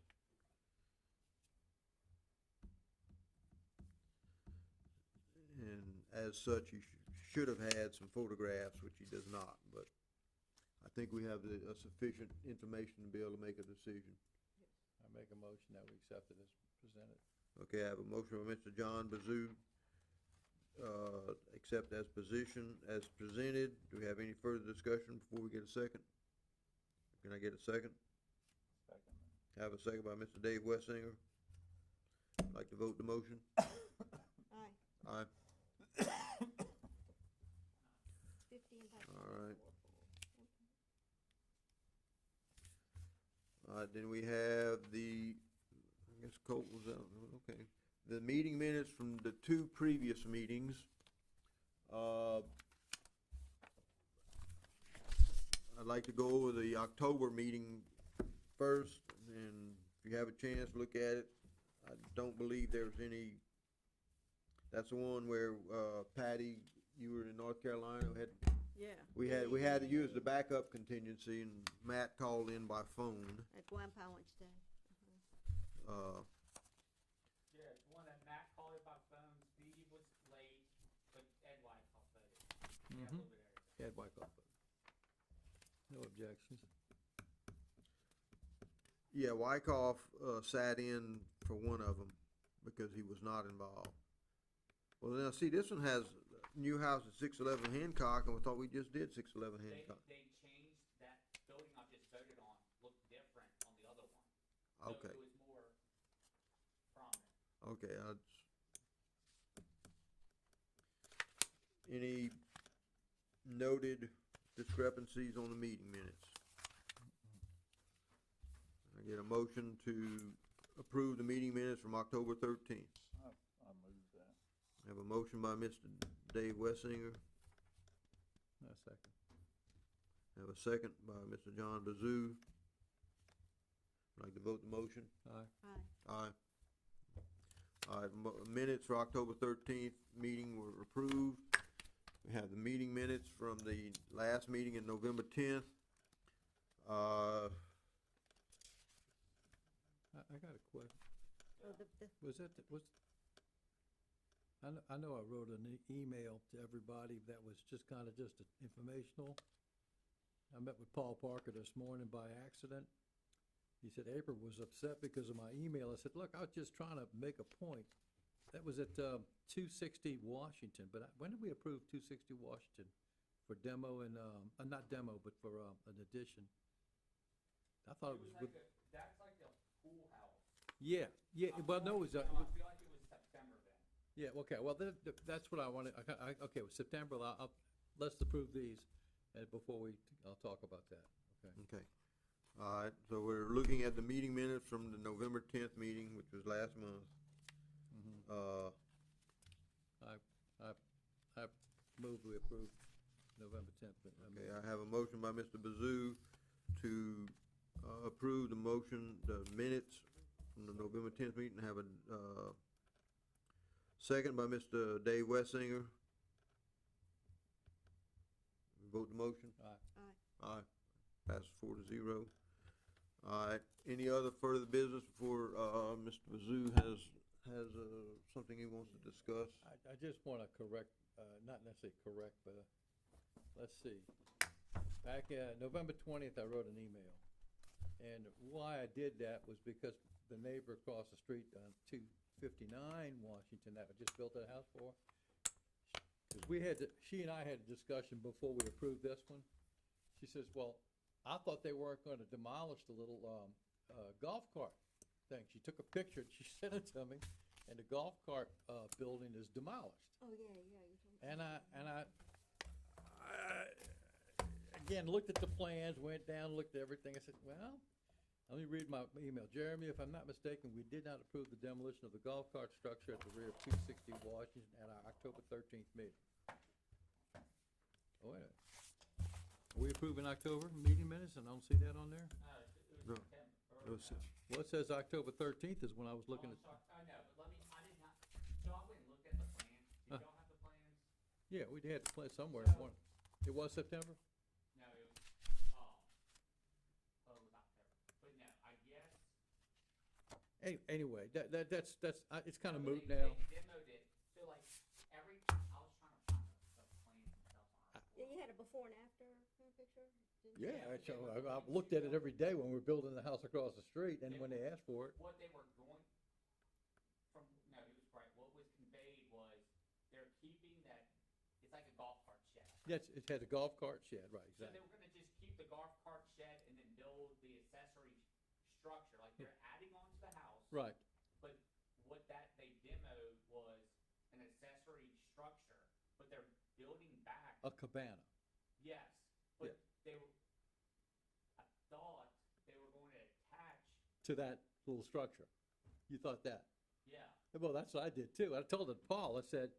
Speaker 1: And as such, he should have had some photographs, which he does not, but I think we have a sufficient information to be able to make a decision.
Speaker 4: I make a motion that we accept it as presented.
Speaker 1: Okay, I have a motion by Mr. John Bazoo, accept as as presented. Do we have any further discussion before we get a second? Can I get a second?
Speaker 7: Second.
Speaker 1: Have a second by Mr. Dave Wessinger. Like to vote the motion?
Speaker 2: Aye.
Speaker 1: Aye. right. Then we have the, I guess Colt was out, okay. The meeting minutes from the two previous meetings. I'd like to go over the October meeting first, and if you have a chance, look at it. I don't believe there's any, that's the one where, Patty, you were in North Carolina,
Speaker 2: Yeah.
Speaker 1: we had to use the backup contingency, and Matt called in by phone.
Speaker 2: At Grandpa went to stay.
Speaker 1: Uh,
Speaker 3: Yeah, it's one that Matt called it by phone, Stevie was late, but Ed Wyckoff voted. He had a
Speaker 4: Mhm.
Speaker 3: little bit of everything.
Speaker 4: Ed Wyckoff. No objections.
Speaker 1: yeah, Wyckoff, sat in for one of them because he was not involved. Well, now, see, this one has new house at 611 Hancock, and we thought we just did 611 Hancock.
Speaker 3: They changed that building I just voted on, looked different on the other one. So
Speaker 1: Okay,
Speaker 3: it was more prominent.
Speaker 1: okay, any noted discrepancies on the meeting minutes? I get a motion to approve the meeting minutes from October 13th.
Speaker 7: I move that.
Speaker 1: I have a motion by Mr. Dave Wessinger,
Speaker 4: No, second.
Speaker 1: I have a second by Mr. John Bazoo. Like to vote the motion?
Speaker 4: Aye.
Speaker 2: Aye.
Speaker 1: Aye. All right, minutes for October 13th meeting were approved. We have the meeting minutes from the last meeting in November 10th.
Speaker 4: I got a question.
Speaker 2: Oh,
Speaker 4: Was that, I know I wrote an email to everybody that was just kinda just informational. I met with Paul Parker this morning by accident. He said April was upset because of my email. I said, look, I was just trying to make a point. That was at, 260 Washington, but when did we approve 260 Washington for demo and, not demo, but for, an addition? I thought it was with,
Speaker 3: That's like the pool house.
Speaker 4: yeah, well, no, it was,
Speaker 3: I feel like it was September then.
Speaker 4: yeah, okay, well, that's what I wanted, okay, well, September, let's approve these, and before I'll talk about that, okay?
Speaker 1: Okay. All right, so we're looking at the meeting minutes from the November 10th meeting, which was last month.
Speaker 4: Mhm. I move we approve November 10th.
Speaker 1: Okay, I have a motion by Mr. Bazoo to approve the minutes from the November 10th meeting. I have a second by Mr. Dave Wessinger. Vote the motion?
Speaker 4: Aye.
Speaker 1: Aye. Passes 4-0. All right, any other further business before Mr. Bazoo has something he wants to discuss?
Speaker 4: I just wanna correct, not necessarily correct, but, let's see. Back, November 20th, I wrote an email. And why I did that was because the neighbor across the street on 259 Washington that I just built that house for, because she and I had a discussion before we approved this one. She says, well, I thought they weren't gonna demolish the little, golf cart thing. She took a picture and she sent it to me, and the golf cart, building is demolished.
Speaker 2: Oh, yeah, you told me.
Speaker 4: And I again, looked at the plans, went down, looked at everything. I said, well, let me read my email. Jeremy, if I'm not mistaken, we did not approve the demolition of the golf cart structure at the rear of 260 Washington at our October 13th meeting. Oh, wait a minute. Are we approving October meeting minutes, and I don't see that on there?
Speaker 1: No.
Speaker 3: It was September.
Speaker 1: It was-
Speaker 4: Well, it says October 13th is when I was looking
Speaker 3: Oh,
Speaker 4: at,
Speaker 3: I'm sorry. I know, but I did not, so I went and looked at the plans. Did y'all have the plans?
Speaker 4: yeah, we had to play somewhere. It was September?
Speaker 3: No, it was, it was October. But no, I guess.
Speaker 4: Anyway, that's, it's kinda
Speaker 3: No,
Speaker 4: moot
Speaker 3: they
Speaker 4: now.
Speaker 3: demoed it, so like, I was trying to find the plans and stuff on it.
Speaker 2: Yeah, you had a before and after picture? didn't you?
Speaker 4: Yeah,
Speaker 3: Yeah,
Speaker 4: so
Speaker 3: they were
Speaker 4: I looked at it every day when we were building the house across the street, and
Speaker 3: They
Speaker 4: when they asked for it.
Speaker 3: What they were going, from, no, he was right, what was conveyed was, they're keeping that, it's like a golf cart shed.
Speaker 4: Yes, it had a golf cart shed, right,
Speaker 3: So
Speaker 4: exactly.
Speaker 3: they were gonna just keep the golf cart shed and then build the accessory structure, like they're adding on to the house.
Speaker 4: Right,
Speaker 3: But what they demoed was an accessory structure, but they're building back,
Speaker 4: a cabana.
Speaker 3: yes,
Speaker 4: to that little structure. You thought that?
Speaker 3: Yeah.
Speaker 4: Well, that's what I did too. I told it to Paul, I said,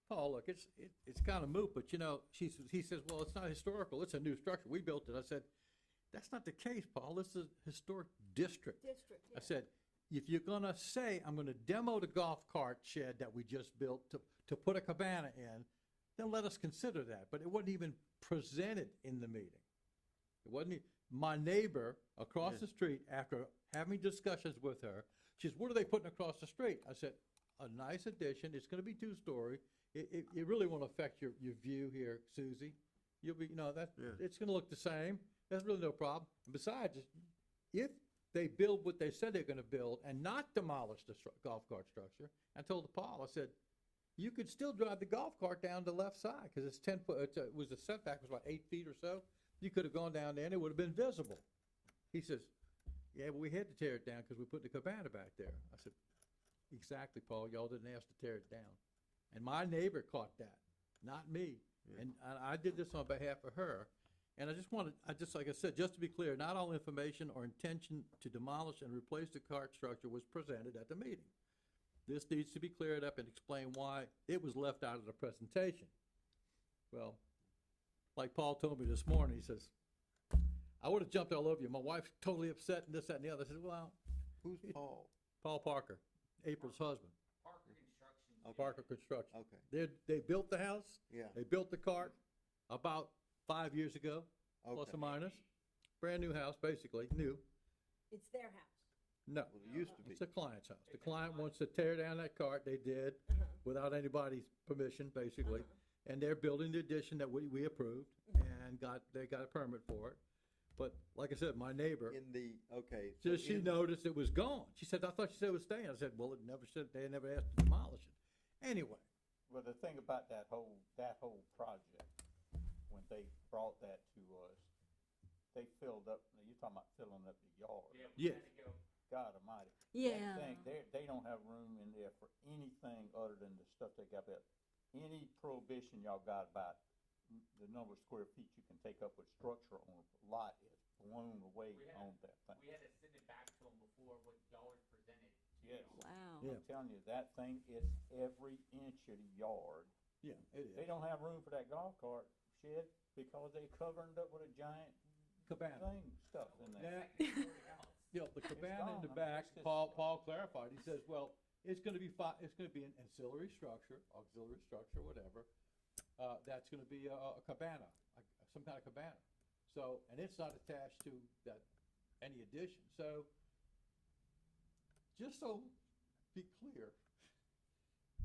Speaker 4: Paul, look, it's kind of moot, but you know, he says, well, it's not historical, it's a new structure, we built it. I said, that's not the case, Paul, this is a historic district.
Speaker 2: District, yeah.
Speaker 4: I said, if you're gonna say, I'm gonna demo the golf cart shed that we just built to put a cabana in, then let us consider that, but it wasn't even presented in the meeting. It wasn't, my neighbor across
Speaker 1: Yeah.
Speaker 4: the street, after having discussions with her, she says, what are they putting across the street? I said, a nice addition, it's gonna be two-story, it really won't affect your view here, Susie. You'll be, you know,
Speaker 1: Yeah.
Speaker 4: it's gonna look the same, that's really no problem. And besides, if they build what they said they're gonna build and not demolish the golf cart structure, I told Paul, I said, you could still drive the golf cart down the left side, cause it's 10 foot, it was the setback was about 8 feet or so. You could have gone down there and it would have been visible. He says, yeah, but we had to tear it down because we put the cabana back there. I said, exactly, Paul, y'all didn't ask to tear it down. And my neighbor caught that, not me.
Speaker 1: Yeah.
Speaker 4: And I did this on behalf of her. And like I said, just to be clear, not all information or intention to demolish and replace the cart structure was presented at the meeting. This needs to be cleared up and explain why it was left out of the presentation. Well, like Paul told me this morning, he says, I would have jumped all over you. My wife's totally upset and this, that, and the other. I said, well,
Speaker 1: Who's Paul?
Speaker 4: Paul Parker, April's husband,
Speaker 3: Parker Construction.
Speaker 4: Parker Construction.
Speaker 1: Okay,
Speaker 4: They built the house,
Speaker 1: yeah,
Speaker 4: they built the cart about 5 years ago, plus
Speaker 1: okay.
Speaker 4: or minus. Brand new house, basically, new.
Speaker 2: It's their house.
Speaker 4: No,
Speaker 1: Well, it used to be.
Speaker 4: it's the client's house. The client wants to tear down that cart, they did,
Speaker 2: Uh-huh.
Speaker 4: without anybody's permission, basically.
Speaker 2: Uh-huh.
Speaker 4: And they're building the addition that we approved and they got a permit for it. But like I said, my neighbor,
Speaker 1: In the, okay. so
Speaker 4: just she
Speaker 1: in-
Speaker 4: noticed it was gone. She said, I thought she said it was staying. I said, well, it never said, they never asked to demolish it. Anyway,
Speaker 7: Well, the thing about that whole project, when they brought that to us, they filled up, you're talking about filling up the yard.
Speaker 3: Yeah, we
Speaker 4: Yes.
Speaker 3: had to go.
Speaker 7: God almighty.
Speaker 2: Yeah.
Speaker 7: That thing, they don't have room in there for anything other than the stuff they got there. Any prohibition y'all got about the number of square feet you can take up with structure on a lot is blown away
Speaker 3: We had-
Speaker 7: on that thing.
Speaker 3: We had to send it back to them before what y'all was presented to.
Speaker 7: Yes.
Speaker 2: Wow.
Speaker 4: Yeah.
Speaker 7: I'm telling you, that thing is every inch of the yard.
Speaker 4: yeah, it
Speaker 7: They
Speaker 4: is.
Speaker 7: don't have room for that golf cart shed because they covered it up with a giant
Speaker 4: Cabana.
Speaker 7: thing stuff in there.
Speaker 4: Yeah, you know, the cabana in the
Speaker 7: gone. I mean,
Speaker 4: back,
Speaker 7: it's just-
Speaker 4: Paul clarified, he says, well, it's gonna be it's gonna be an auxiliary structure, whatever. That's gonna be a cabana, some kind of cabana. So, and it's not attached to that, any addition, so, just so be clear,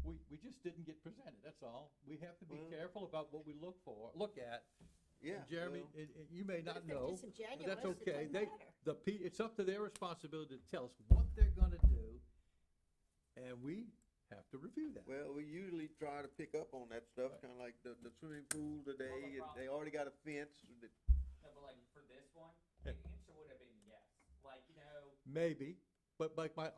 Speaker 4: we just didn't get presented, that's all. We have to be
Speaker 1: Well-
Speaker 4: careful about what we look at.
Speaker 1: Yeah.
Speaker 4: And Jeremy,
Speaker 1: well,
Speaker 4: you may
Speaker 2: But
Speaker 4: not
Speaker 2: if they're
Speaker 4: know, but
Speaker 2: disingenuous,
Speaker 4: that's
Speaker 2: it
Speaker 4: okay.
Speaker 2: doesn't
Speaker 4: They,
Speaker 2: matter.
Speaker 4: it's up to their responsibility to tell us what they're gonna do, and we have to review that.
Speaker 1: Well, we usually try to pick up on that stuff, kinda like the swimming pool today,
Speaker 3: problem-
Speaker 1: they already got a fence that.
Speaker 3: No, but like for this one,
Speaker 4: Yeah.
Speaker 3: the answer would have been yes. Like, you know,
Speaker 4: Maybe, but like my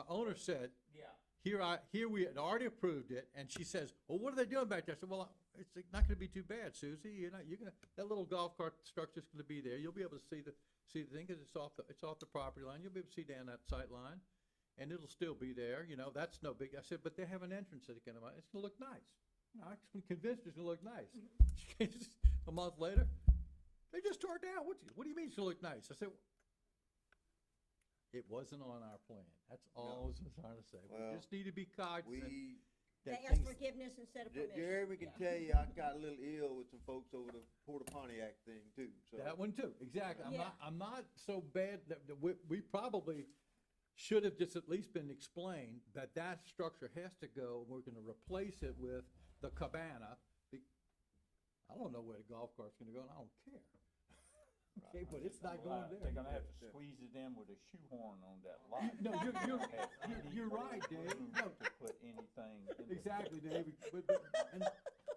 Speaker 4: owner said,
Speaker 3: yeah.
Speaker 4: here we had already approved it, and she says, well, what are they doing back there? I said, well, it's not gonna be too bad, Susie, you're gonna, that little golf cart structure's gonna be there, you'll be able to see the thing, cause it's off the property line, you'll be able to see down that sight line, and it'll still be there, you know, that's no big, I said, but they have an entrance that can, it's gonna look nice. You know, I'm convinced it's gonna look nice. A month later, they just tore it down, what do you mean it's gonna look nice? I said, it wasn't on our plan, that's all I was trying to say,
Speaker 1: Well,
Speaker 4: we just need to be cognizant
Speaker 1: We,
Speaker 2: They
Speaker 4: that
Speaker 2: ask
Speaker 4: things.
Speaker 2: forgiveness instead of permission.
Speaker 1: Jeremy can
Speaker 2: Yeah.
Speaker 1: tell you, I got a little ill with some folks over the Porta Pontiac thing too, so.
Speaker 4: That one too, exactly.
Speaker 2: Yeah.
Speaker 4: I'm not so bad that we probably should have just at least been explained that that structure has to go, and we're gonna replace it with the cabana. I don't know where the golf cart's gonna go, and I don't care. Okay, but it's not going there.
Speaker 7: They're gonna have to squeeze it in with a shoehorn on that lot.
Speaker 4: No,
Speaker 7: Have
Speaker 4: you're right, Dave.
Speaker 7: room
Speaker 4: No.
Speaker 7: To put anything in the.
Speaker 4: Exactly, David, and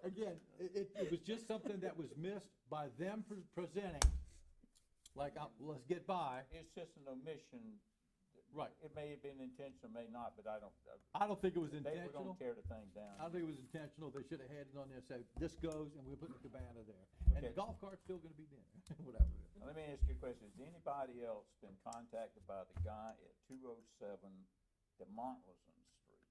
Speaker 4: again, it was just something that was missed by them presenting, like, let's get by.
Speaker 7: It's just an omission
Speaker 4: Right.
Speaker 7: It may have been intentional, may not, but I don't.
Speaker 4: I don't think it was
Speaker 7: They were
Speaker 4: intentional.
Speaker 7: gonna tear the thing down.
Speaker 4: I don't think it was intentional. They should have had it on there, say, this goes, and we're putting the cabana there. And the
Speaker 7: Okay.
Speaker 4: golf cart's still gonna be there, whatever.
Speaker 7: Now, let me ask you a question. Has anybody else been contacted by the guy at 207 DeMontlison Street?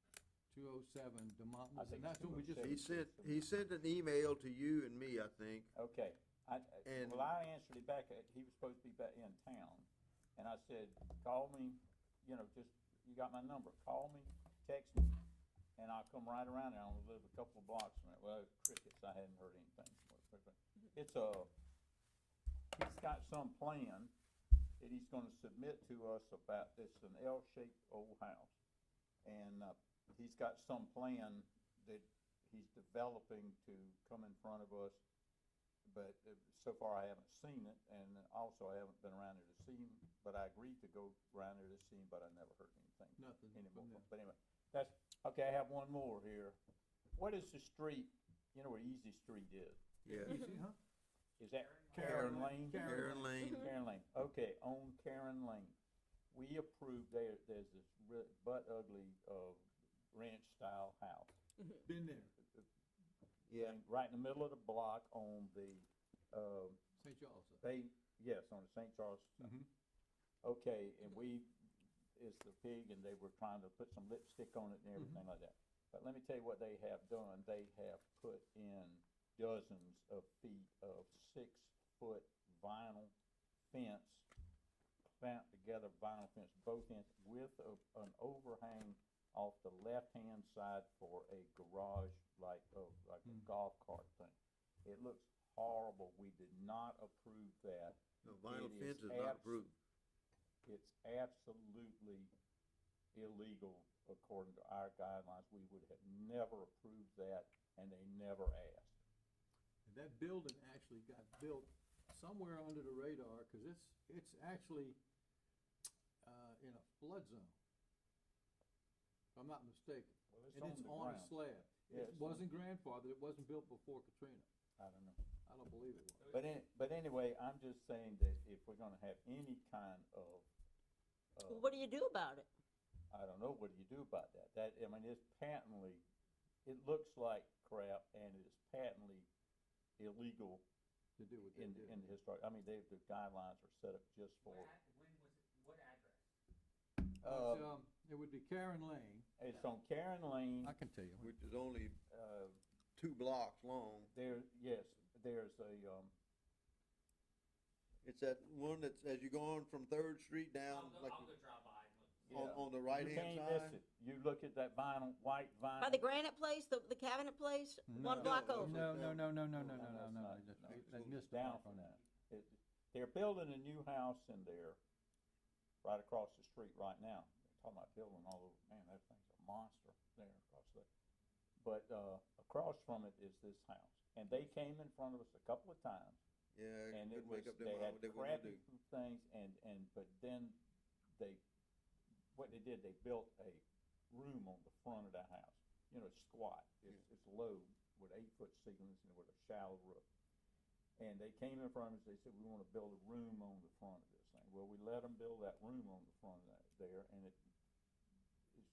Speaker 4: 207 DeMont,
Speaker 7: I think
Speaker 4: and that's what we just,
Speaker 7: 207.
Speaker 1: He sent an email to you and me, I think.
Speaker 7: Okay,
Speaker 1: And-
Speaker 7: well, I answered it back, he was supposed to be back in town, and I said, call me, just, you got my number, call me, text me, and I'll come right around there, I only live a couple of blocks from it, well, crickets, I hadn't heard anything. It's he's got some plan that he's gonna submit to us about, it's an L-shaped old house, and, he's got some plan that he's developing to come in front of us, but so far I haven't seen it, and also I haven't been around there to see him, but I agreed to go around there to see him, but I never heard anything
Speaker 4: nothing.
Speaker 7: anymore.
Speaker 4: from there.
Speaker 7: But anyway, okay, I have one more here. What is the street, you know where Easy Street is?
Speaker 1: Yeah.
Speaker 4: Easy, huh?
Speaker 7: Is that
Speaker 4: Karen
Speaker 7: Karen Lane?
Speaker 1: Karen Lane.
Speaker 7: Karen Lane, okay, on Karen Lane. We approved, there's this butt ugly, ranch-style house.
Speaker 4: Been there,
Speaker 1: Yeah.
Speaker 7: And right in the middle of the block on the,
Speaker 4: St. Charles. side.
Speaker 7: yes, on the St. Charles.
Speaker 4: Mhm.
Speaker 7: Okay, and it's the pig, and they were trying to put some lipstick on it and everything like that. But let me tell you what they have done. They have put in dozens of feet of 6-foot vinyl fence, clamped together vinyl fence, both ends, with an overhang off the left-hand side for a garage, like a golf cart thing. It looks horrible. We did not approve that.
Speaker 1: No, vinyl
Speaker 7: It
Speaker 1: fence
Speaker 7: is
Speaker 1: is not approved.
Speaker 7: It's absolutely illegal according to our guidelines. We would have never approved that, and they never asked.
Speaker 4: And that building actually got built somewhere under the radar, cause it's actually, in a flood zone. If I'm not mistaken.
Speaker 7: Well,
Speaker 4: And it's on a
Speaker 7: ground.
Speaker 4: slab.
Speaker 7: Yeah,
Speaker 4: It
Speaker 7: it's on-
Speaker 4: wasn't grandfathered, it wasn't built before Katrina.
Speaker 7: I don't know.
Speaker 4: I don't believe it was.
Speaker 7: But anyway, I'm just saying that if we're gonna have any kind of,
Speaker 2: Well, what do you do about it?
Speaker 7: I don't know, what do you do about that? It's patently, it looks like crap, and it is patently illegal
Speaker 4: To do what they
Speaker 7: in
Speaker 4: did.
Speaker 7: the historic, the guidelines are set up just for,
Speaker 3: What address?
Speaker 4: It would be Karen Lane,
Speaker 7: it's on Karen Lane,
Speaker 4: I can tell you.
Speaker 1: Which is only
Speaker 7: uh,
Speaker 1: 2 blocks long.
Speaker 7: there's a,
Speaker 1: It's that one that's, as you go on from Third Street down,
Speaker 3: I'll
Speaker 1: like
Speaker 3: go drive by and look.
Speaker 7: yeah.
Speaker 1: on the
Speaker 7: You
Speaker 1: right-hand
Speaker 7: can't miss
Speaker 1: side.
Speaker 7: it. You look at that white vinyl.
Speaker 2: By the granite place, the cabinet place, one
Speaker 4: No,
Speaker 2: block
Speaker 1: no,
Speaker 2: over?
Speaker 4: No,
Speaker 1: No,
Speaker 4: no, no, no, no,
Speaker 7: No,
Speaker 4: no, no,
Speaker 7: it's
Speaker 4: no,
Speaker 7: not.
Speaker 4: they
Speaker 7: It's
Speaker 4: missed the
Speaker 7: down
Speaker 4: mark
Speaker 7: from
Speaker 4: on
Speaker 7: that.
Speaker 4: that.
Speaker 7: They're building a new house in there, right across the street right now. They're talking about building all over, man, that thing's a monster there across there. But, across from it is this house. And they came in front of us a couple of times,
Speaker 1: Yeah,
Speaker 7: and it
Speaker 1: couldn't
Speaker 7: was,
Speaker 1: make up
Speaker 7: they
Speaker 1: their mind
Speaker 7: had
Speaker 1: what they wanted to
Speaker 7: crappy
Speaker 1: do.
Speaker 7: things, but then what they did, they built a room on the front of the house. It's squat, it's low, with 8-foot ceilings and with a shallow roof. And they came in front of us, they said, we wanna build a room on the front of this thing. Well, we let them build that room on the front of that there, and it's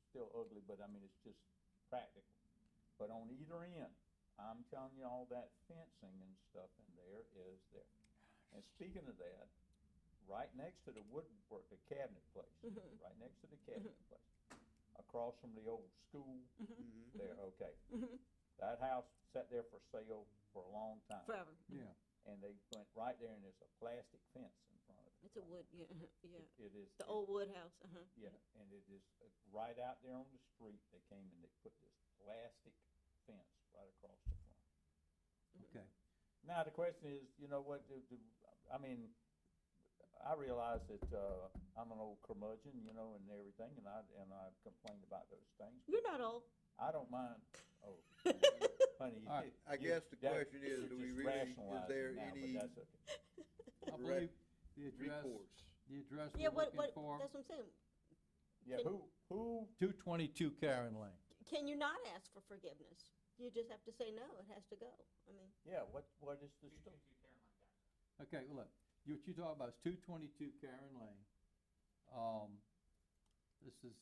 Speaker 7: still ugly, but it's just practical. But on either end, I'm telling you, all that fencing and stuff in there is there. And speaking of that, right next to the woodwork, the cabinet place, right next to the cabinet place, across from the old school
Speaker 1: Mhm.
Speaker 7: there, okay. That house sat there for sale for a long time.
Speaker 2: Forever.
Speaker 4: Yeah,
Speaker 7: And they went right there, and there's a plastic fence in front of it.
Speaker 2: It's a wood, yeah, yeah.
Speaker 7: It is.
Speaker 2: The old wood house,
Speaker 7: Yeah, and it is right out there on the street. They came and they put this plastic fence right across the front.
Speaker 4: okay.
Speaker 7: Now, the question is, what, I realize that, I'm an old curmudgeon, and everything, and I complain about those things.
Speaker 2: You're not old.
Speaker 7: I don't mind, oh, honey,
Speaker 4: All right,
Speaker 1: I guess the
Speaker 7: that-
Speaker 1: question is,
Speaker 7: you're
Speaker 1: do we
Speaker 7: just
Speaker 1: really, is
Speaker 7: rationalizing
Speaker 1: there
Speaker 7: now, but
Speaker 1: any
Speaker 7: that's okay.
Speaker 4: I
Speaker 1: direct
Speaker 4: believe the address,
Speaker 1: recourse?
Speaker 2: Yeah,
Speaker 4: we're
Speaker 2: what,
Speaker 4: looking for,
Speaker 2: that's what I'm saying.
Speaker 7: Yeah,
Speaker 2: Can-
Speaker 7: who,
Speaker 4: 222 Karen Lane.
Speaker 2: Can you not ask for forgiveness? You just have to say no, it has to go.
Speaker 7: yeah, what is the story?
Speaker 3: 222 Caroline Jackson.
Speaker 4: Okay, well, look, what you talking about is 222 Karen Lane. This is,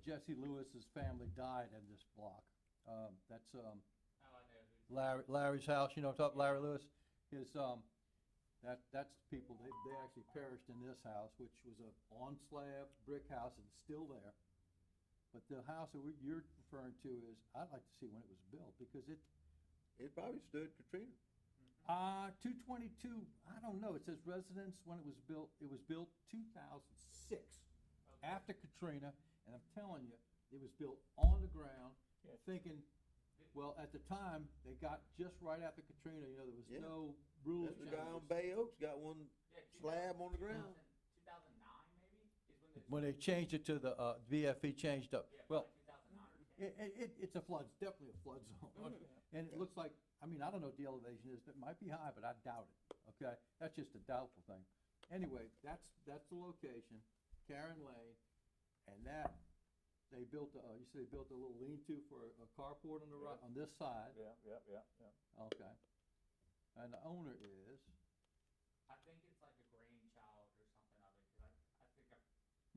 Speaker 4: Jesse Lewis's family died in this block. That's,
Speaker 3: Oh, I know who's.
Speaker 4: Larry's house, you know, what I'm talking, Larry Lewis, his, that's the people, they actually perished in this house, which was a on-slab brick house, and it's still there. But the house that you're referring to is, I'd like to see when it was built, because it,
Speaker 1: It probably stood Katrina.
Speaker 4: 222, I don't know, it says residence when it was built 2006, after Katrina, and I'm telling you, it was built on the ground,
Speaker 7: Yeah.
Speaker 4: thinking, well, at the time, they got just right after Katrina, you know, there was
Speaker 1: Yeah.
Speaker 4: no rule
Speaker 1: That's
Speaker 4: changes.
Speaker 1: the guy on Bay Oaks got one
Speaker 3: Yeah,
Speaker 1: slab on the ground.
Speaker 3: 2009 maybe, is when the.
Speaker 4: When they changed it to the, VFE changed up,
Speaker 3: Yeah,
Speaker 4: well,
Speaker 3: probably 2009 or 10.
Speaker 4: it's a flood, it's definitely a flood zone. And it looks like, I mean, I don't know what the elevation is, it might be high, but I doubt it, okay? That's just a doubtful thing. Anyway, that's the location, Karen Lane, and that, they built, you said they built a little lean-to for a carport on the right, on this side,
Speaker 7: Yeah.
Speaker 4: okay? And the owner is,
Speaker 3: I think it's like a grandchild or something of it, 'cause I think I.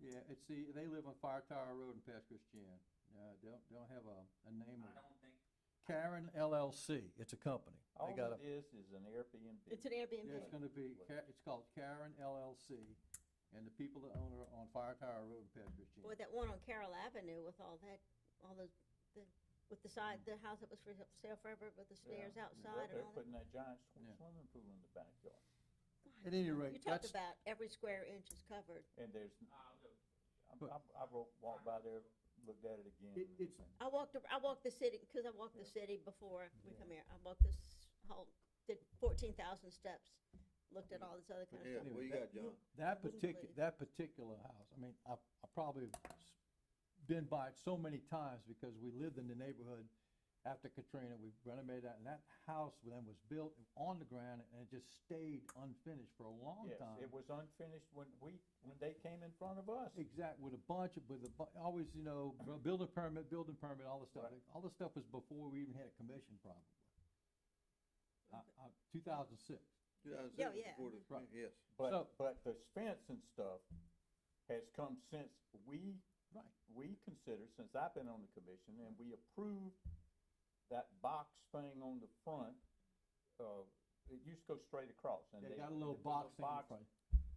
Speaker 4: yeah, they live on Fire Tower Road in Pass Christian. They don't have a name
Speaker 3: I
Speaker 4: on it.
Speaker 3: don't think.
Speaker 4: Karen LLC, it's a company.
Speaker 7: All
Speaker 4: They got
Speaker 7: it is an Airbnb.
Speaker 2: It's an Airbnb.
Speaker 4: Yeah, it's gonna be, it's called Karen LLC, and the people that own it are on Fire Tower Road in Pass Christian.
Speaker 2: Boy, that one on Carroll Avenue with all that, all those, with the side, the house that was for sale forever with the stairs
Speaker 7: Yeah.
Speaker 2: outside and
Speaker 7: They're
Speaker 2: all that.
Speaker 7: putting that giant
Speaker 4: Yeah.
Speaker 7: swimming pool in the backyard.
Speaker 4: At any rate,
Speaker 2: You talked
Speaker 4: that's,
Speaker 2: about every square inch is covered.
Speaker 7: And there's,
Speaker 3: I'll go.
Speaker 7: I walked by there, looked at it again.
Speaker 4: it's,
Speaker 2: I walked the city, cause I walked the
Speaker 7: Yeah.
Speaker 2: city before we
Speaker 7: Yeah.
Speaker 2: come here. I walked this whole, did 14,000 steps, looked at all this other kind of
Speaker 1: Yeah,
Speaker 2: stuff.
Speaker 1: what you got, John?
Speaker 2: Wouldn't believe.
Speaker 4: particular house, I mean, I probably been by it so many times because we lived in the neighborhood after Katrina, we renovated that, and that house then was built on the ground, and it just stayed unfinished for a long
Speaker 7: Yes,
Speaker 4: time.
Speaker 7: it was unfinished when they came in front of us.
Speaker 4: Exact, with a bunch of, always, you know, building permit, all this stuff.
Speaker 7: Right.
Speaker 4: All this stuff was before we even had a commission, probably. 2006.
Speaker 1: 2006
Speaker 2: Yeah, yeah.
Speaker 1: before the,
Speaker 4: Right.
Speaker 1: yes.
Speaker 4: So-
Speaker 7: But the fence and stuff has come since we considered, since I've been on the commission, and we approved that box thing on the front. It used to go straight across, and
Speaker 4: They
Speaker 7: they.
Speaker 4: got a little
Speaker 7: they put
Speaker 4: box thing in front.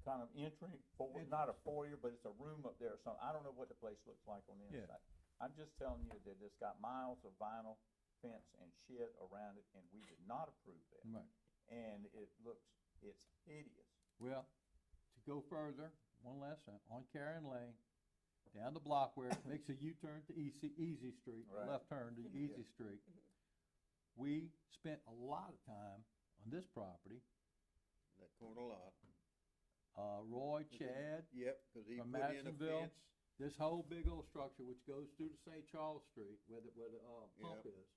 Speaker 7: Kind of entry, not a foyer, but it's a room up there or something. I don't know what the place looks like on the
Speaker 4: Yeah.
Speaker 7: inside. I'm just telling you that it's got miles of vinyl fence and shed around it, and we did not approve that.
Speaker 4: Right.
Speaker 7: And it's hideous.
Speaker 4: Well, to go further, one last time, on Karen Lane, down the block where it makes a U-turn to Easy Street,
Speaker 7: Right.
Speaker 4: left turn to Easy Street. We spent a lot of time on this property.
Speaker 1: That corner lot.
Speaker 4: Roy, Chad,
Speaker 1: Yep, cause he
Speaker 4: from
Speaker 1: put in a
Speaker 4: Madisonville,
Speaker 1: fence.
Speaker 4: this whole big old structure which goes through to St. Charles Street where the pump
Speaker 1: Yep.
Speaker 4: is.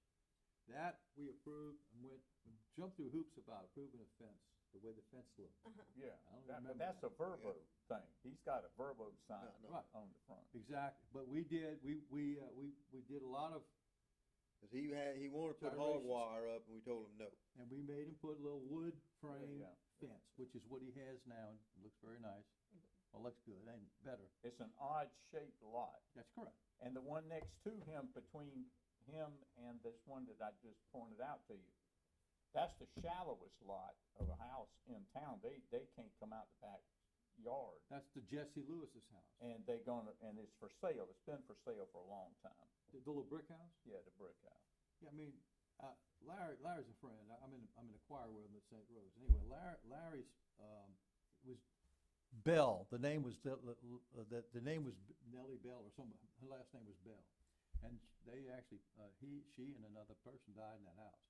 Speaker 4: That we approved and jumped through hoops about approving a fence, the way the fence looked.
Speaker 7: Yeah,
Speaker 4: I don't
Speaker 7: but
Speaker 4: remember
Speaker 7: that's
Speaker 4: that.
Speaker 7: a Verbo thing. He's got a Verbo sign
Speaker 1: No.
Speaker 4: Right.
Speaker 7: on the front.
Speaker 4: Exactly, but we did a lot of,
Speaker 1: Cause he wanted to put hog
Speaker 4: Gyrations.
Speaker 1: wire up and we told him no.
Speaker 4: and we made him put a little wood frame
Speaker 7: Yeah.
Speaker 4: fence, which is what he has now, and it looks very nice. Well, looks good, ain't it? Better,
Speaker 7: It's an odd shaped lot.
Speaker 4: that's correct.
Speaker 7: And the one next to him, between him and this one that I just pointed out to you, that's the shallowest lot of a house in town. They can't come out the backyard.
Speaker 4: That's the Jesse Lewis's house,
Speaker 7: And and it's for sale. It's been for sale for a long time.
Speaker 4: the little brick house.
Speaker 7: Yeah, the brick house.
Speaker 4: Yeah, I mean, Larry's a friend. I'm in a choir with him at St. Rose. Anyway, Larry's was Bell. The name was the name was Nellie Bell or something. Her last name was Bell, and they actually she and another person died in that house,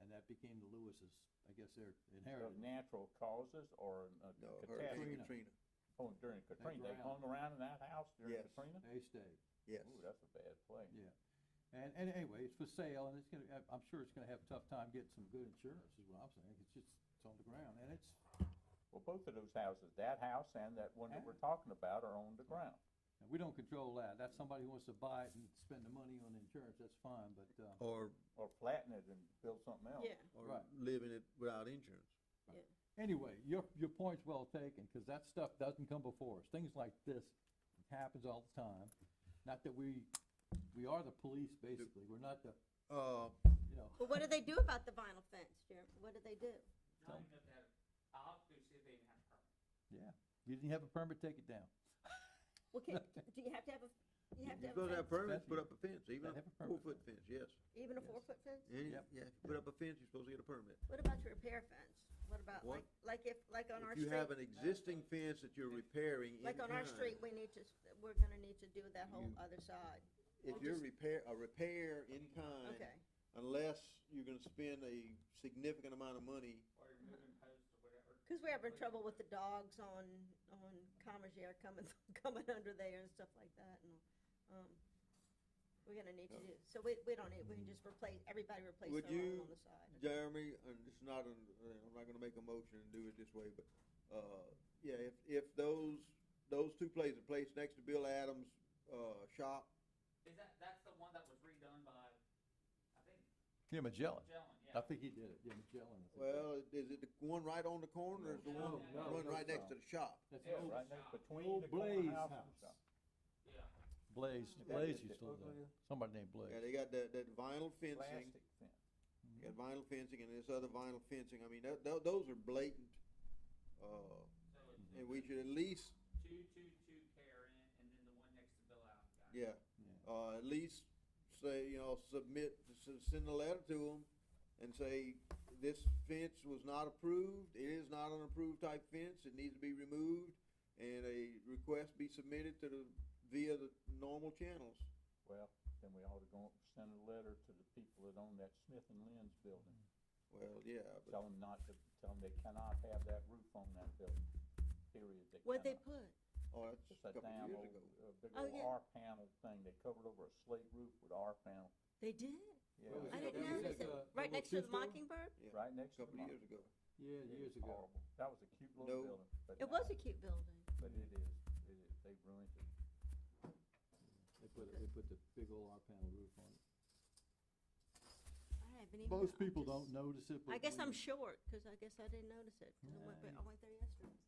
Speaker 4: and that became the Lewis's. I guess their
Speaker 7: Of
Speaker 4: inheritance.
Speaker 7: natural causes or a
Speaker 1: No,
Speaker 7: catastrophe?
Speaker 1: Hurricane Katrina.
Speaker 7: Oh, during Katrina. They
Speaker 4: drowned.
Speaker 7: hung around in that house during
Speaker 1: Yes.
Speaker 7: Katrina?
Speaker 4: They stayed.
Speaker 1: Yes.
Speaker 7: Ooh, that's a bad place.
Speaker 4: Yeah. And anyway, it's for sale, and it's gonna. I'm sure it's gonna have a tough time getting some good insurance. Is what I'm saying. It's on the ground, and it's.
Speaker 7: Well, both of those houses, that house and that one that we're talking about, are on the ground.
Speaker 4: And we don't control that. That's somebody who wants to buy it and spend the money on the insurance, that's fine, but,
Speaker 1: Or,
Speaker 7: Or flatten it and build something else.
Speaker 2: Yeah,
Speaker 1: or
Speaker 4: Right.
Speaker 1: living it without insurance.
Speaker 4: anyway, your point's well taken, because that stuff doesn't come before us. Things like this, happens all the time. Not that we are the police, basically, we're not the, you know.
Speaker 2: Well, what do they do about the vinyl fence, Jeremy? What do they do?
Speaker 3: Not even if they have, I'll have to go see if they even have a permit.
Speaker 4: Yeah, you didn't have a permit, take it down.
Speaker 2: Well, do you have to have a, you have to
Speaker 1: You're
Speaker 2: have
Speaker 1: supposed to
Speaker 2: a
Speaker 1: have
Speaker 2: fence?
Speaker 1: permits, to put up a fence, even a
Speaker 4: Gotta have a permit.
Speaker 1: 4-foot fence, yes.
Speaker 2: Even a
Speaker 4: Yes.
Speaker 2: 4-foot fence?
Speaker 1: Yeah,
Speaker 4: Yep.
Speaker 1: if you put up a fence, you're supposed to get a permit.
Speaker 2: What about your repair fence? What about,
Speaker 1: What?
Speaker 2: like on our
Speaker 1: If you
Speaker 2: street?
Speaker 1: have an existing fence that you're repairing in
Speaker 2: Like on our
Speaker 1: kind,
Speaker 2: street, we're gonna need to do that whole
Speaker 1: You-
Speaker 2: other side.
Speaker 1: if
Speaker 2: We'll
Speaker 1: you're a repair in kind,
Speaker 2: Okay,
Speaker 1: unless you're gonna spend a significant amount of money,
Speaker 3: Or you're moving posts or whatever.
Speaker 2: cause we're having trouble with the dogs on Commercial coming under there and stuff like that, and, we're gonna need to do, so we don't need, we can just everybody replace
Speaker 1: Would
Speaker 2: their own
Speaker 1: you,
Speaker 2: on the side.
Speaker 1: Jeremy, and it's not, I'm not gonna make a motion and do it this way, but, yeah, if those two places, the place next to Bill Adams' shop,
Speaker 3: Is that's the one that was redone by, I think,
Speaker 4: Yeah, Magellan.
Speaker 3: Magellan,
Speaker 4: I
Speaker 3: yeah.
Speaker 4: think he did it, yeah, Magellan. I think.
Speaker 1: well, is it the one right on the corner, or is the
Speaker 3: No,
Speaker 1: one
Speaker 3: no,
Speaker 1: one
Speaker 4: no,
Speaker 1: right
Speaker 4: no.
Speaker 1: next to the shop?
Speaker 4: That's
Speaker 7: Yeah,
Speaker 4: old
Speaker 7: right next between
Speaker 4: old
Speaker 7: the corner
Speaker 4: Blaze
Speaker 7: house and
Speaker 4: house.
Speaker 7: the shop.
Speaker 3: Yeah.
Speaker 4: Blaze,
Speaker 7: That
Speaker 4: Blaze
Speaker 7: is the
Speaker 4: used to live there,
Speaker 7: ugliest
Speaker 4: somebody named Blaze.
Speaker 1: Yeah, they got that vinyl fencing,
Speaker 7: Plastic fence.
Speaker 1: you got vinyl fencing and this other vinyl fencing, I mean, those are blatant,
Speaker 3: So it's
Speaker 1: and we should at least,
Speaker 3: 222 Karen, and then the one next to Bill Allen.
Speaker 1: yeah,
Speaker 4: Yeah.
Speaker 1: at least say, send a letter to them and say, this fence was not approved, it is not an approved type fence, it needs to be removed, and a request be submitted via the normal channels.
Speaker 7: Well, then we ought to send a letter to the people that own that Smith and Lynn's building.
Speaker 1: Well, yeah, but
Speaker 7: Tell them they cannot have that roof on that building, period.
Speaker 2: What'd they
Speaker 7: cannot.
Speaker 2: put?
Speaker 1: oh, that's
Speaker 7: It's
Speaker 1: a
Speaker 7: a
Speaker 1: couple
Speaker 7: damn
Speaker 1: years
Speaker 7: old,
Speaker 1: ago.
Speaker 7: big
Speaker 2: Oh,
Speaker 7: old
Speaker 2: yeah.
Speaker 7: R-panel thing, they covered over a slate roof with R-panel,
Speaker 2: They did?
Speaker 7: yeah.
Speaker 1: Well,
Speaker 2: I
Speaker 1: it
Speaker 2: didn't
Speaker 1: was
Speaker 2: notice
Speaker 1: like
Speaker 2: it.
Speaker 4: a
Speaker 2: Right
Speaker 4: little
Speaker 2: next to the
Speaker 4: two-story?
Speaker 2: Mockingbird?
Speaker 1: Yeah,
Speaker 7: Right next to
Speaker 1: couple
Speaker 7: the
Speaker 1: years ago.
Speaker 4: Yeah,
Speaker 7: It
Speaker 4: years
Speaker 7: was
Speaker 4: ago.
Speaker 7: horrible. That was a cute
Speaker 1: No.
Speaker 7: little building, but
Speaker 2: It was
Speaker 7: now-
Speaker 2: a cute building.
Speaker 7: But it is, they ruined it.
Speaker 4: They put the big old R-panel roof on it.
Speaker 2: I haven't even.
Speaker 4: Most
Speaker 2: I
Speaker 4: people
Speaker 2: just-
Speaker 4: don't notice it, but
Speaker 2: I guess I'm
Speaker 4: we
Speaker 2: short, cause I guess I didn't notice it, 'cause I went there yesterday.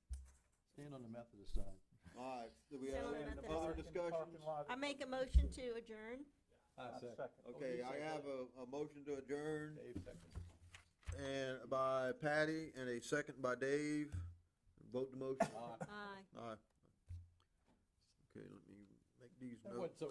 Speaker 4: stand on the Methodist side.
Speaker 1: All right, do we
Speaker 2: Sound
Speaker 1: have
Speaker 2: like
Speaker 1: any
Speaker 2: Methodist.
Speaker 1: other
Speaker 7: In the
Speaker 1: discussions?
Speaker 7: parking lot.
Speaker 2: I make a motion to adjourn.
Speaker 7: I second.
Speaker 1: Okay, I have a motion to adjourn,
Speaker 4: Dave seconds.
Speaker 1: and by Patty, and a second by Dave. Vote the motion.
Speaker 4: Aye.
Speaker 2: Aye.
Speaker 1: Aye. Okay, let me make these
Speaker 4: That
Speaker 1: notes.
Speaker 4: wasn't so